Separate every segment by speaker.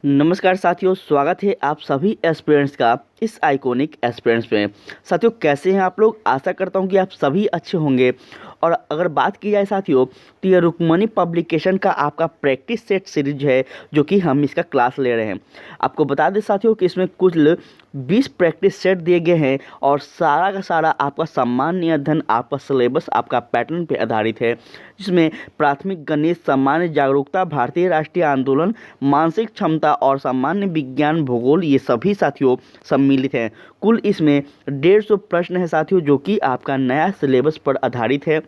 Speaker 1: नमस्कार साथियों, स्वागत है आप सभी एस्पिरेंट्स का इस आइकॉनिक एस्पिरेंट्स में। साथियों, कैसे हैं आप लोग? आशा करता हूं कि आप सभी अच्छे होंगे। और अगर बात की जाए साथियों, तो यह रुक्मणी पब्लिकेशन का आपका प्रैक्टिस सेट सीरीज है, जो कि हम इसका क्लास ले रहे हैं। आपको बता दें साथियों कि इसमें कुल 20 प्रैक्टिस सेट दिए गए हैं और सारा का सारा आपका सामान्य अध्ययन, आपका सिलेबस, आपका पैटर्न पे आधारित है, जिसमें प्राथमिक गणित, सामान्य जागरूकता, भारतीय राष्ट्रीय आंदोलन, मानसिक क्षमता और सामान्य विज्ञान, भूगोल, ये सभी साथियों सम्मिलित हैं। कुल इसमें 150 प्रश्न है साथियों, जो कि आपका नया सिलेबस पर आधारित है,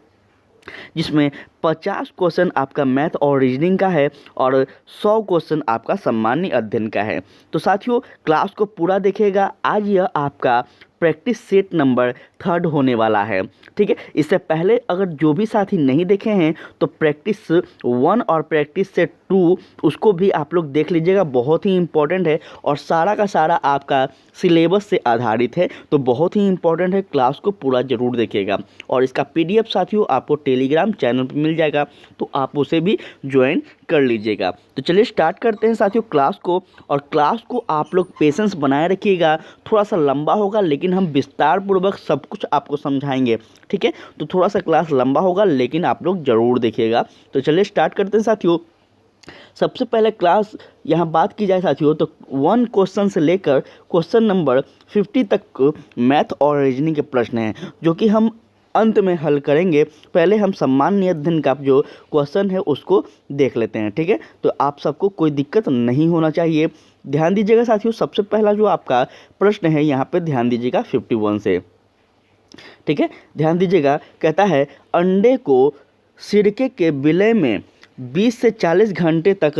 Speaker 1: जिसमें 50 क्वेश्चन आपका मैथ और रीजनिंग का है और 100 क्वेश्चन आपका सामान्य अध्ययन का है। तो साथियों, क्लास को पूरा देखिएगा। आज यह आपका प्रैक्टिस सेट नंबर 3 होने वाला है। ठीक है, इससे पहले अगर जो भी साथी नहीं देखे हैं तो प्रैक्टिस 1 और प्रैक्टिस सेट 2 उसको भी आप लोग देख लीजिएगा, बहुत ही इंपॉर्टेंट है और सारा का सारा आपका सिलेबस से आधारित है, तो बहुत ही इंपॉर्टेंट है। क्लास को पूरा जरूर देखिएगा और इसका पीडीएफ साथियों आपको टेलीग्राम चैनल पर मिल जाएगा, तो आप उसे भी ज्वाइन कर लीजिएगा। तो चलिए स्टार्ट करते हैं साथियों क्लास को। और क्लास को आप लोग पेशेंस बनाए रखिएगा, थोड़ा सा लंबा होगा लेकिन हम विस्तार पूर्वक सब कुछ आपको समझाएंगे। ठीक है, तो थोड़ा सा क्लास लंबा होगा लेकिन आप लोग ज़रूर देखिएगा। तो चलिए स्टार्ट करते हैं साथियों। सबसे पहले क्लास यहाँ बात की जाए साथियों, तो 1 क्वेश्चन से लेकर क्वेश्चन नंबर 50 तक मैथ और रीजनिंग के प्रश्न हैं, जो कि हम अंत में हल करेंगे। पहले हम सामान्य अध्ययन का जो क्वेश्चन है उसको देख लेते हैं। ठीक है, तो आप सबको कोई दिक्कत नहीं होना चाहिए। ध्यान दीजिएगा साथियों, सबसे पहला जो आपका प्रश्न है यहाँ पे ध्यान दीजिएगा 51 से। ठीक है, ध्यान दीजिएगा, कहता है अंडे को सिरके के विलय में 20 से 40 घंटे तक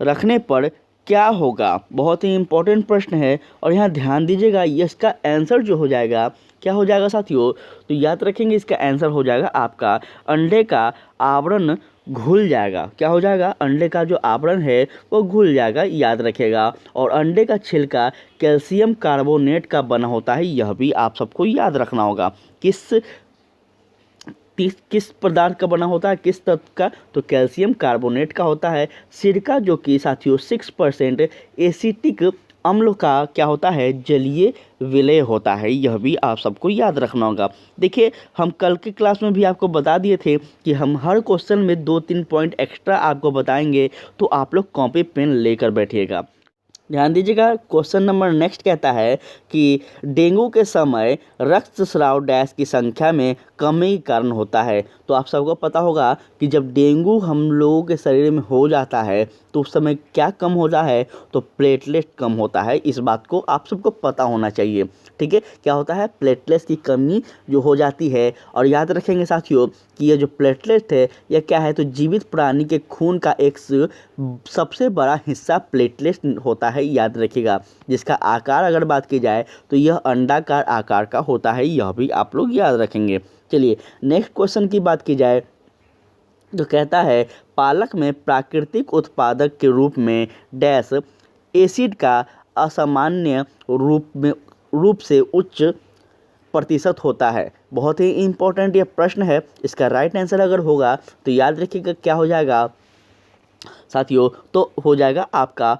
Speaker 1: रखने पर क्या होगा। बहुत ही इंपॉर्टेंट प्रश्न है और यहाँ ध्यान दीजिएगा, ये इसका आंसर जो हो जाएगा, क्या हो जाएगा साथियों, तो याद रखेंगे इसका आंसर हो जाएगा आपका अंडे का आवरण घुल जाएगा। क्या हो जाएगा? अंडे का जो आवरण है वो घुल जाएगा, याद रखिएगा। और अंडे का छिलका कैल्शियम कार्बोनेट का बना होता है, यह भी आप सबको याद रखना होगा। किस पदार्थ का बना होता है, किस तत्व का? तो कैल्शियम कार्बोनेट का होता है। सिरका जो कि साथियों 6% एसिटिक अम्ल का क्या होता है, जलीय विलय होता है, यह भी आप सबको याद रखना होगा। देखिए, हम कल के क्लास में भी आपको बता दिए थे कि हम हर क्वेश्चन में 2-3 पॉइंट एक्स्ट्रा आपको बताएंगे, तो आप लोग कॉपी पेन लेकर बैठिएगा। ध्यान दीजिएगा, क्वेश्चन नंबर नेक्स्ट कहता है कि डेंगू के समय रक्तस्राव डैश की संख्या में कमी के कारण होता है। तो आप सबको पता होगा कि जब डेंगू हम लोगों के शरीर में हो जाता है तो उस समय क्या कम होता है, तो प्लेटलेट कम होता है। इस बात को आप सबको पता होना चाहिए। ठीक है, क्या होता है? प्लेटलेट्स की कमी जो हो जाती है। और याद रखेंगे साथियों कि ये जो प्लेटलेट है यह क्या है, तो जीवित प्राणी के खून का एक सबसे बड़ा हिस्सा प्लेटलेट होता है, याद रखिएगा। जिसका आकार अगर बात की जाए तो यह अंडाकार आकार का होता है, यह भी आप लोग याद रखेंगे। चलिए नेक्स्ट क्वेश्चन की बात की जाए तो कहता है पालक में प्राकृतिक उत्पादक के रूप में डैश एसिड का असामान्य रूप से उच्च प्रतिशत होता है। बहुत ही इंपॉर्टेंट ये प्रश्न है। इसका राइट आंसर अगर होगा तो याद रखिएगा क्या हो जाएगा साथियों, तो हो जाएगा आपका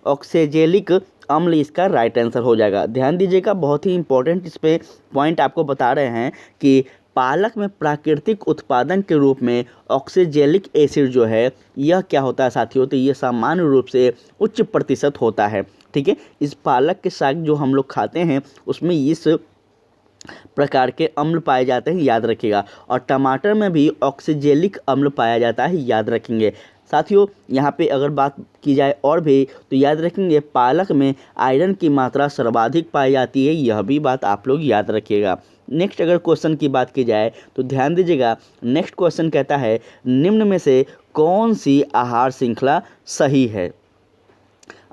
Speaker 1: ऑक्सेजेलिक अम्ल, इसका राइट आंसर हो जाएगा। ध्यान दीजिएगा, बहुत ही इंपॉर्टेंट इस पे पॉइंट आपको बता रहे हैं कि पालक में प्राकृतिक उत्पादन के रूप में ऑक्सेजेलिक एसिड जो है यह क्या होता है साथियों, तो यह सामान्य रूप से उच्च प्रतिशत होता है। ठीक है, इस पालक के साग जो हम लोग खाते हैं उसमें इस प्रकार के अम्ल पाए जाते हैं, याद रखिएगा। और टमाटर में भी ऑक्सीजेलिक अम्ल पाया जाता है, याद रखेंगे साथियों। यहाँ पे अगर बात की जाए और भी तो याद रखेंगे पालक में आयरन की मात्रा सर्वाधिक पाई जाती है, यह भी बात आप लोग याद रखिएगा। नेक्स्ट अगर क्वेश्चन की बात की जाए तो ध्यान दीजिएगा, नेक्स्ट क्वेश्चन कहता है निम्न में से कौन सी आहार श्रृंखला सही है।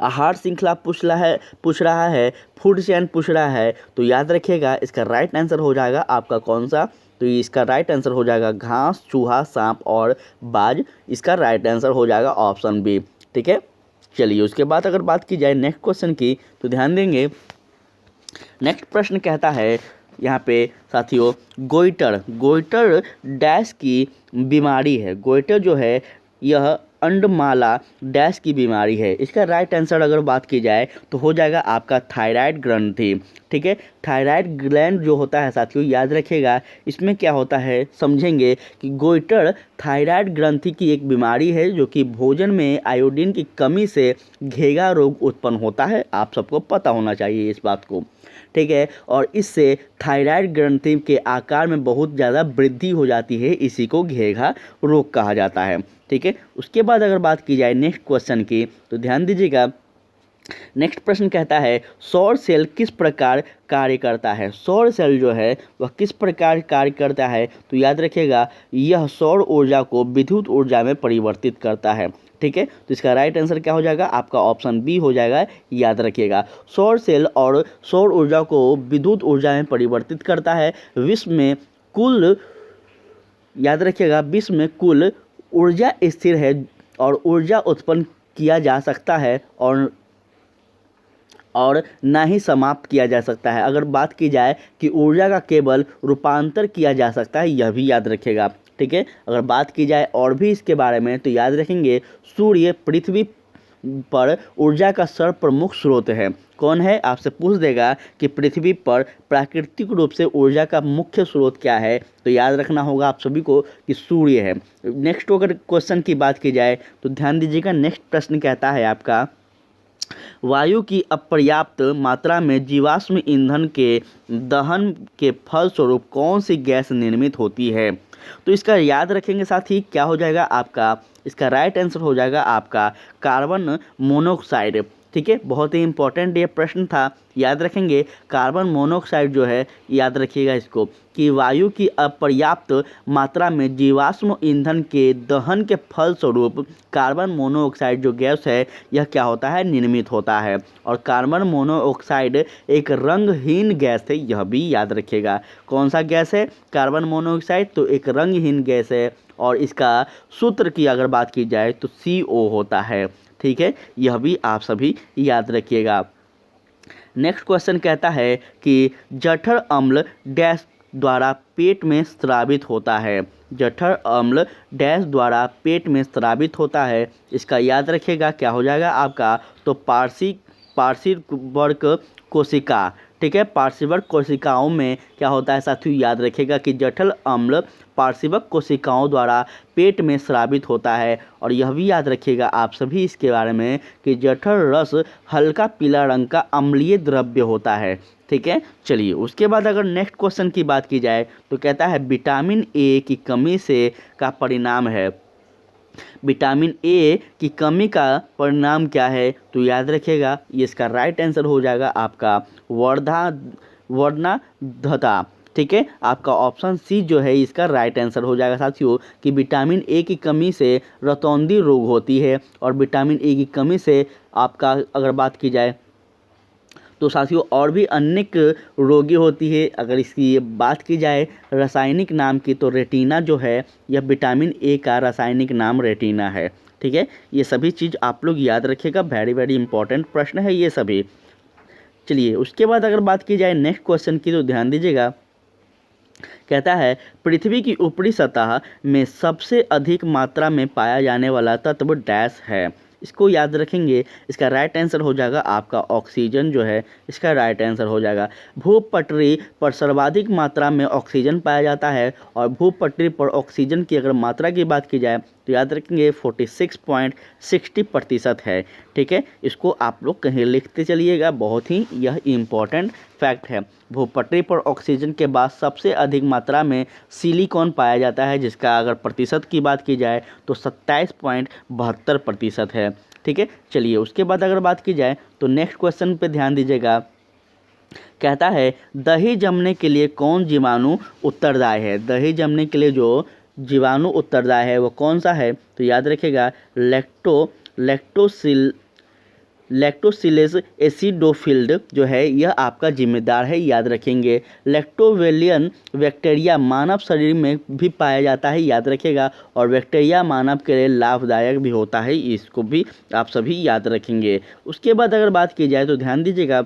Speaker 1: आहार श्रृंखला पूछ रहा है, फूड चेन पूछ रहा है, तो याद रखिएगा इसका राइट आंसर हो जाएगा आपका कौन सा, तो इसका राइट आंसर हो जाएगा घास, चूहा, सांप और बाज। इसका राइट आंसर हो जाएगा ऑप्शन बी। ठीक है, चलिए उसके बाद अगर बात की जाए नेक्स्ट क्वेश्चन की तो ध्यान देंगे, नेक्स्ट प्रश्न कहता है यहाँ पे साथियों गोइटर डैश की बीमारी है। गोइटर जो है यह अंडमाला डैश की बीमारी है? इसका राइट आंसर अगर बात की जाए तो हो जाएगा आपका थायराइड ग्रंथि। ठीक है, थायराइड ग्लैंड जो होता है साथियों, याद रखिएगा इसमें क्या होता है समझेंगे कि गोइटर थायराइड ग्रंथि की एक बीमारी है जो कि भोजन में आयोडीन की कमी से घेगा रोग उत्पन्न होता है। आप सबको पता होना चाहिए इस बात को। ठीक है, और इससे थायराइड ग्रंथि के आकार में बहुत ज़्यादा वृद्धि हो जाती है, इसी को घेगा रोग कहा जाता है। ठीक है, उसके बाद अगर बात की जाए नेक्स्ट क्वेश्चन की तो ध्यान दीजिएगा। नेक्स्ट प्रश्न कहता है सौर सेल किस प्रकार कार्य करता है? सौर सेल जो है वह किस प्रकार कार्य करता है? तो याद रखिएगा यह सौर ऊर्जा को विद्युत ऊर्जा में परिवर्तित करता है। ठीक है, तो इसका राइट आंसर क्या हो जाएगा? आपका ऑप्शन बी हो जाएगा। याद रखिएगा सौर सेल और सौर ऊर्जा को विद्युत ऊर्जा में परिवर्तित करता है। विश्व में कुल, याद रखिएगा विश्व में कुल ऊर्जा स्थिर है और ऊर्जा उत्पन्न किया जा सकता है और ना ही समाप्त किया जा सकता है। अगर बात की जाए कि ऊर्जा का केवल रूपांतर किया जा सकता है, यह भी याद रखिएगा। ठीक है, अगर बात की जाए और भी इसके बारे में तो याद रखेंगे सूर्य पृथ्वी पर ऊर्जा का सर्वप्रमुख स्रोत है। कौन है? आपसे पूछ देगा कि पृथ्वी पर प्राकृतिक रूप से ऊर्जा का मुख्य स्रोत क्या है, तो याद रखना होगा आप सभी को कि सूर्य है। नेक्स्ट अगर क्वेश्चन की बात की जाए तो ध्यान दीजिएगा। नेक्स्ट प्रश्न कहता है आपका वायु की अपर्याप्त मात्रा में जीवाश्म ईंधन के दहन के फलस्वरूप कौन सी गैस निर्मित होती है? तो इसका याद रखेंगे साथ ही क्या हो जाएगा आपका? इसका राइट आंसर हो जाएगा आपका कार्बन मोनोऑक्साइड। ठीक है, बहुत ही इंपॉर्टेंट ये प्रश्न था, याद रखेंगे। कार्बन मोनोऑक्साइड जो है, याद रखिएगा इसको कि वायु की अपर्याप्त मात्रा में जीवाश्म ईंधन के दहन के फलस्वरूप कार्बन मोनोऑक्साइड जो गैस है यह क्या होता है? निर्मित होता है। और कार्बन मोनोऑक्साइड एक रंगहीन गैस है, यह भी याद रखिएगा। कौन सा गैस है कार्बन मोनोऑक्साइड? तो एक रंगहीन गैस है और इसका सूत्र की अगर बात की जाए तो CO होता है। ठीक है, यह भी आप सभी याद रखिएगा। नेक्स्ट क्वेश्चन कहता है कि जठर अम्ल डैश द्वारा पेट में स्रावित होता है। जठर अम्ल डैश द्वारा पेट में स्रावित होता है। इसका याद रखिएगा क्या हो जाएगा आपका? तो पार्श्विक कोशिका। ठीक है, पार्श्विक कोशिकाओं में क्या होता है साथियों? याद रखिएगा कि जठर अम्ल पार्श्विक कोशिकाओं द्वारा पेट में स्रावित होता है। और यह भी याद रखिएगा आप सभी इसके बारे में कि जठर रस हल्का पीला रंग का अम्लीय द्रव्य होता है। ठीक है, चलिए उसके बाद अगर नेक्स्ट क्वेश्चन की बात की जाए तो कहता है विटामिन ए की कमी से का परिणाम है। विटामिन ए की कमी का परिणाम क्या है? तो याद रखिएगा ये इसका राइट आंसर हो जाएगा आपका वर्णांधता। ठीक है, आपका ऑप्शन सी जो है इसका राइट आंसर हो जाएगा साथियों कि विटामिन ए की कमी से रतौंधी रोग होती है। और विटामिन ए की कमी से आपका अगर बात की जाए तो साथियों और भी अनेक रोगी होती है। अगर इसकी बात की जाए रासायनिक नाम की तो रेटिना जो है यह विटामिन ए का रासायनिक नाम रेटिना है। ठीक है, ये सभी चीज़ आप लोग याद रखिएगा, वेरी वेरी इंपॉर्टेंट प्रश्न है ये सभी। चलिए उसके बाद अगर बात की जाए नेक्स्ट क्वेश्चन की तो ध्यान दीजिएगा। कहता है पृथ्वी की ऊपरी सतह में सबसे अधिक मात्रा में पाया जाने वाला तत्व डैश है। इसको याद रखेंगे, इसका राइट आंसर हो जाएगा आपका ऑक्सीजन जो है, इसका राइट आंसर हो जाएगा। भूपटरी पर सर्वाधिक मात्रा में ऑक्सीजन पाया जाता है और भूपटरी पर ऑक्सीजन की अगर मात्रा की बात की जाए तो याद रखेंगे 46.60% है। ठीक है, इसको आप लोग कहीं लिखते चलिएगा, बहुत ही यह इम्पॉर्टेंट फैक्ट है। भूपटरी पर ऑक्सीजन के बाद सबसे अधिक मात्रा में सिलिकॉन पाया जाता है, जिसका अगर प्रतिशत की बात की जाए तो 27.72% है। ठीक है, चलिए उसके बाद अगर बात की जाए तो नेक्स्ट क्वेश्चन पे ध्यान दीजिएगा। कहता है दही जमने के लिए कौन जीवाणु उत्तरदायी है? दही जमने के लिए जो जीवाणु उत्तरदायी है वो कौन सा है? तो याद रखिएगा लैक्टोसिलिस एसिडोफिल्ड जो है यह आपका जिम्मेदार है, याद रखेंगे। लैक्टोवेलियन बैक्टीरिया मानव शरीर में भी पाया जाता है, याद रखेगा। और बैक्टीरिया मानव के लिए लाभदायक भी होता है, इसको भी आप सभी याद रखेंगे। उसके बाद अगर बात की जाए तो ध्यान दीजिएगा,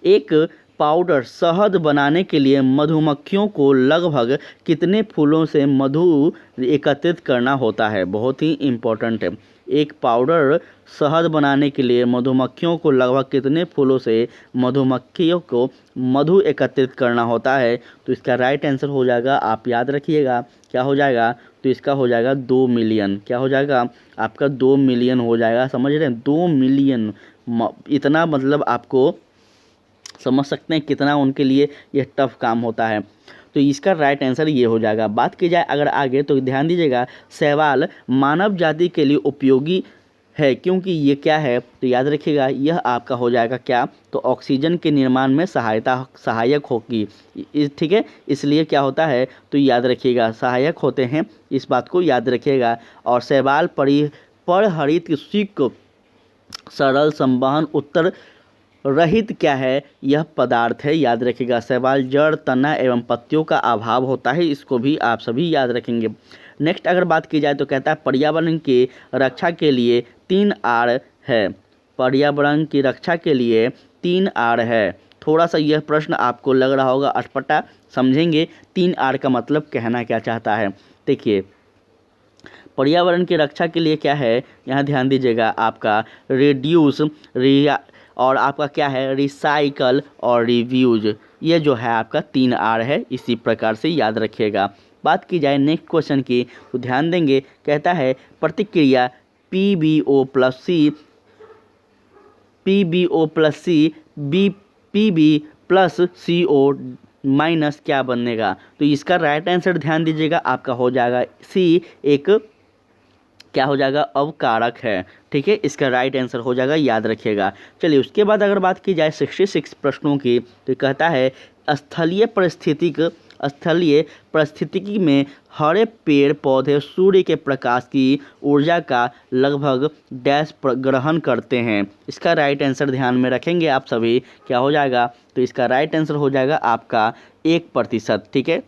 Speaker 1: एक पाउडर शहद बनाने के लिए मधुमक्खियों को लगभग कितने फूलों से मधु एकत्रित करना होता है? बहुत ही इम्पोर्टेंट है। एक पाउडर शहद बनाने के लिए मधुमक्खियों को लगभग कितने फूलों से मधुमक्खियों को मधु एकत्रित करना होता है? तो इसका राइट आंसर हो जाएगा, आप याद रखिएगा, क्या हो जाएगा? तो इसका हो जाएगा 2 मिलियन। क्या हो जाएगा? आपका 2 मिलियन हो जाएगा। समझ रहे हैं? 2 मिलियन, इतना मतलब आपको समझ सकते हैं कितना उनके लिए ये टफ काम होता है। तो इसका राइट आंसर ये हो जाएगा। बात की जाए अगर आगे, तो ध्यान दीजिएगा, शैवाल मानव जाति के लिए उपयोगी है क्योंकि ये क्या है? तो याद रखिएगा, यह आपका हो जाएगा क्या? तो ऑक्सीजन के निर्माण में सहायक होगी। ठीक है, इसलिए क्या होता है? तो याद रखिएगा, सहायक होते हैं, इस बात को याद रखिएगा। और शैवाल परहरित शुष्क सरल संवहन उत्तर रहित क्या है? यह पदार्थ है। याद रखिएगा, शैवाल जड़, तना एवं पत्तियों का अभाव होता है। इसको भी आप सभी याद रखेंगे। नेक्स्ट अगर बात की जाए तो कहता है पर्यावरण की रक्षा के लिए 3 आर है। पर्यावरण की रक्षा के लिए 3 आर है। थोड़ा सा यह प्रश्न आपको लग रहा होगा अटपटा, समझेंगे 3 आर का मतलब कहना क्या चाहता है। देखिए, पर्यावरण की रक्षा के लिए क्या है, यहाँ ध्यान दीजिएगा, आपका रिड्यूस, और आपका क्या है, रिसाइकल और रिव्यूज। ये जो है आपका 3 आर है, इसी प्रकार से याद रखिएगा। बात की जाए नेक्स्ट क्वेश्चन की, तो ध्यान देंगे, कहता है प्रतिक्रिया PbO प्लस सी Pb प्लस CO माइनस क्या बनेगा? तो इसका राइट आंसर ध्यान दीजिएगा, आपका हो जाएगा सी, एक क्या हो जाएगा? अवकारक है। ठीक है, इसका राइट आंसर हो जाएगा, याद रखिएगा। चलिए, उसके बाद अगर बात की जाए 66 प्रश्नों की, तो कहता है स्थलीय परिस्थितिकी में हरे पेड़ पौधे सूर्य के प्रकाश की ऊर्जा का लगभग डैश ग्रहण करते हैं। इसका राइट आंसर ध्यान में रखेंगे आप सभी, क्या हो जाएगा? तो इसका राइट आंसर हो जाएगा आपका 1%। ठीक है,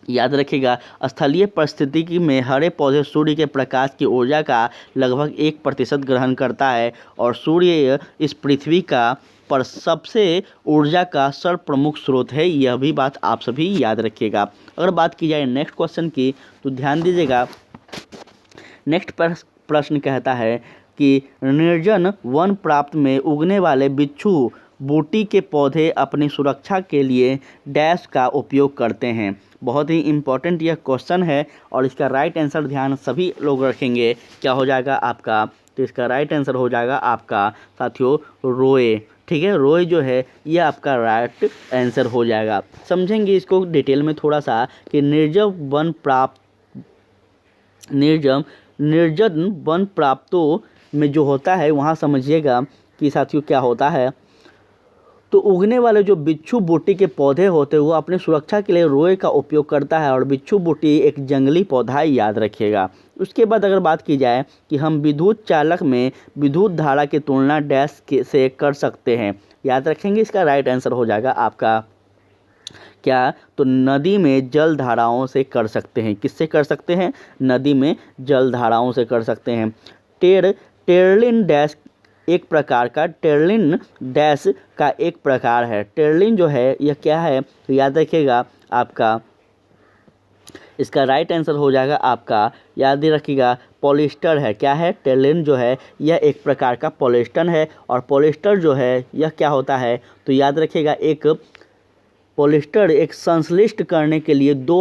Speaker 1: याद रखिएगा, स्थलीय परिस्थितिकी में हरे पौधे सूर्य के प्रकाश की ऊर्जा का लगभग 1% ग्रहण करता है और सूर्य इस पृथ्वी का पर सबसे ऊर्जा का सर्वप्रमुख स्रोत है। यह भी बात आप सभी याद रखिएगा। अगर बात की जाए नेक्स्ट क्वेश्चन की, तो ध्यान दीजिएगा, नेक्स्ट प्रश्न कहता है कि निर्जन वन प्राप्त में उगने वाले बिच्छू बूटी के पौधे अपनी सुरक्षा के लिए डैश का उपयोग करते हैं। बहुत ही इम्पोर्टेंट यह क्वेश्चन है और इसका राइट आंसर ध्यान सभी लोग रखेंगे, क्या हो जाएगा आपका? तो इसका राइट आंसर हो जाएगा आपका साथियों रोए। ठीक है, रोए जो है यह आपका राइट आंसर हो जाएगा। समझेंगे इसको डिटेल में थोड़ा सा कि निर्जन वन प्राप्तों में जो होता है, वहाँ समझिएगा कि साथियों क्या होता है। तो उगने वाले जो बिच्छू बूटी के पौधे होते हैं वो अपनी सुरक्षा के लिए रोए का उपयोग करता है और बिच्छू बूटी एक जंगली पौधा है, याद रखिएगा। उसके बाद अगर बात की जाए कि हम विद्युत चालक में विद्युत धारा की तुलना डैश से कर सकते हैं, याद रखेंगे, इसका राइट आंसर हो जाएगा आपका क्या? तो नदी में जल धाराओं से कर सकते हैं। किससे कर सकते हैं? नदी में जल धाराओं से कर सकते हैं। टेर्लिन डैश टेर्लिन डैश का एक प्रकार है। टेर्लिन जो है यह क्या है? तो याद रखिएगा, आपका इसका राइट आंसर हो जाएगा आपका, याद रखिएगा, पॉलिस्टर है। क्या है? टेर्लिन जो है यह एक प्रकार का पॉलिस्टर है और पॉलिस्टर जो है यह क्या होता है? तो याद रखिएगा, एक पॉलिस्टर एक संश्लिष्ट करने के लिए दो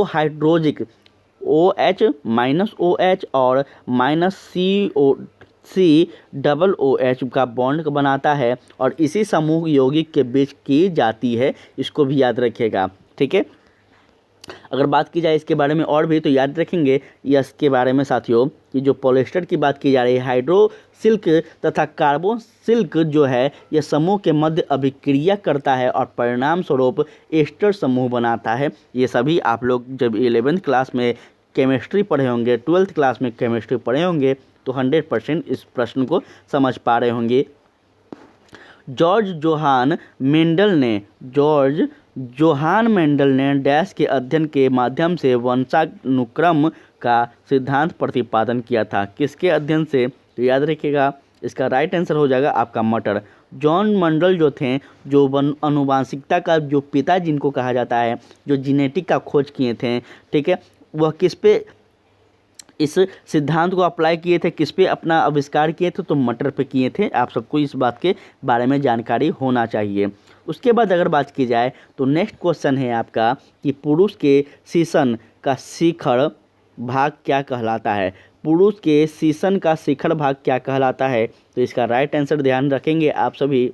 Speaker 1: हाइड्रोजिक OH माइनस OH और माइनस COOH का बॉन्ड बनाता है और इसी समूह यौगिक के बीच की जाती है। इसको भी याद रखिएगा। ठीक है, अगर बात की जाए इसके बारे में और भी, तो याद रखेंगे इसके बारे में साथियों कि जो पॉलिस्टर की बात की जा रही है, हाइड्रो सिल्क तथा कार्बन सिल्क जो है यह समूह के मध्य अभिक्रिया करता है और परिणाम स्वरूप एस्टर समूह बनाता है। ये सभी आप लोग जब 11वीं क्लास में केमिस्ट्री पढ़े होंगे, 12वीं क्लास में केमिस्ट्री पढ़े होंगे, तो 100% इस प्रश्न को समझ पा रहे होंगे। जॉर्ज जोहान मेंडल ने डैश के अध्ययन के माध्यम से वंशानुक्रम का सिद्धांत प्रतिपादन किया था। किसके अध्ययन से? तो याद रखिएगा, इसका राइट आंसर हो जाएगा आपका मटर। जॉन मंडल जो थे, जो अनुवांशिकता का जो पिता जिनको कहा जाता है, जो जेनेटिक का खोज किए थे, ठीक है, वह किस पे इस सिद्धांत को अप्लाई किए थे, किस पे अपना आविष्कार किए थे, तो मटर पे किए थे। आप सबको इस बात के बारे में जानकारी होना चाहिए। उसके बाद अगर बात की जाए तो नेक्स्ट क्वेश्चन है आपका कि पुरुष के सीसन का शिखर भाग क्या कहलाता है। पुरुष के सीसन का शिखर भाग क्या कहलाता है, तो इसका राइट आंसर ध्यान रखेंगे आप सभी,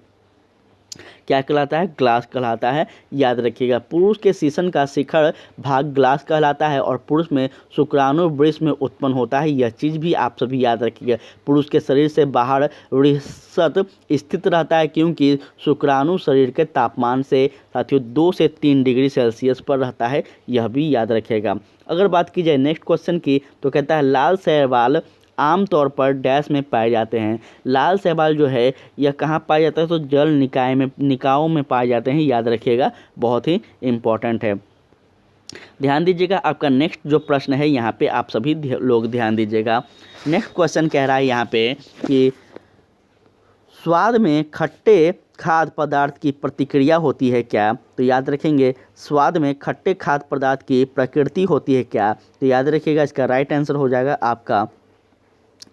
Speaker 1: क्या कहलाता है, ग्लास कहलाता है। याद रखिएगा, पुरुष के सीसन का शिखर भाग ग्लास कहलाता है और पुरुष में शुक्राणु वृष में उत्पन्न होता है। यह चीज़ भी आप सभी याद रखिएगा। पुरुष के शरीर से बाहर वृषत स्थित रहता है, क्योंकि शुक्राणु शरीर के तापमान से साथियों 2 से 3 डिग्री सेल्सियस पर रहता है। यह भी याद रखिएगा। अगर बात की जाए नेक्स्ट क्वेश्चन की, तो कहता है लाल शैवाल आमतौर पर डैश में पाए जाते हैं। लाल शैवाल जो है यह कहाँ पाया जाता है, तो जल निकायों में पाए जाते हैं। याद रखिएगा, बहुत ही इम्पोर्टेंट है। ध्यान दीजिएगा, आपका नेक्स्ट जो प्रश्न है यहाँ पे आप सभी लोग ध्यान दीजिएगा। नेक्स्ट क्वेश्चन कह रहा है यहाँ पे कि स्वाद में खट्टे खाद्य पदार्थ की प्रतिक्रिया होती है क्या। तो याद रखेंगे, स्वाद में खट्टे खाद्य पदार्थ की प्रकृति होती है क्या। तो याद रखिएगा, इसका राइट आंसर हो जाएगा आपका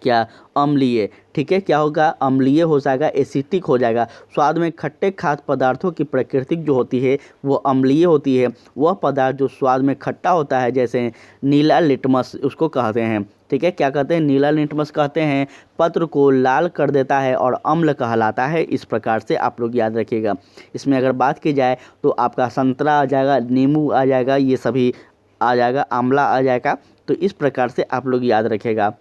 Speaker 1: क्या, अम्लीय। ठीक है, क्या होगा, अम्लीय हो जाएगा, एसिटिक हो जाएगा। स्वाद में खट्टे खाद्य पदार्थों की प्रकृति जो होती है वो अम्लीय होती है। वह पदार्थ जो स्वाद में खट्टा होता है, जैसे नीला लिटमस उसको कहते हैं। ठीक है, क्या कहते हैं, नीला लिटमस कहते हैं। पत्र को लाल कर देता है और अम्ल कहलाता है। इस प्रकार से आप लोग याद रखिएगा। इसमें अगर बात की जाए तो आपका संतरा आ जाएगा, नींबू आ जाएगा, ये सभी आ जाएगा, आंवला आ जाएगा। तो इस प्रकार से आप लोग याद रखेगा।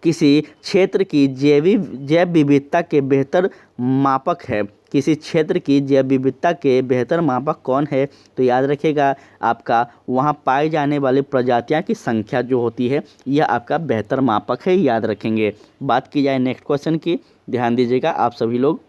Speaker 1: किसी क्षेत्र की जैव विविधता के बेहतर मापक है। किसी क्षेत्र की जैव विविधता के बेहतर मापक कौन है, तो याद रखिएगा आपका वहाँ पाई जाने वाली प्रजातियाँ की संख्या जो होती है यह आपका बेहतर मापक है। याद रखेंगे। बात की जाए नेक्स्ट क्वेश्चन की, ध्यान दीजिएगा आप सभी लोग।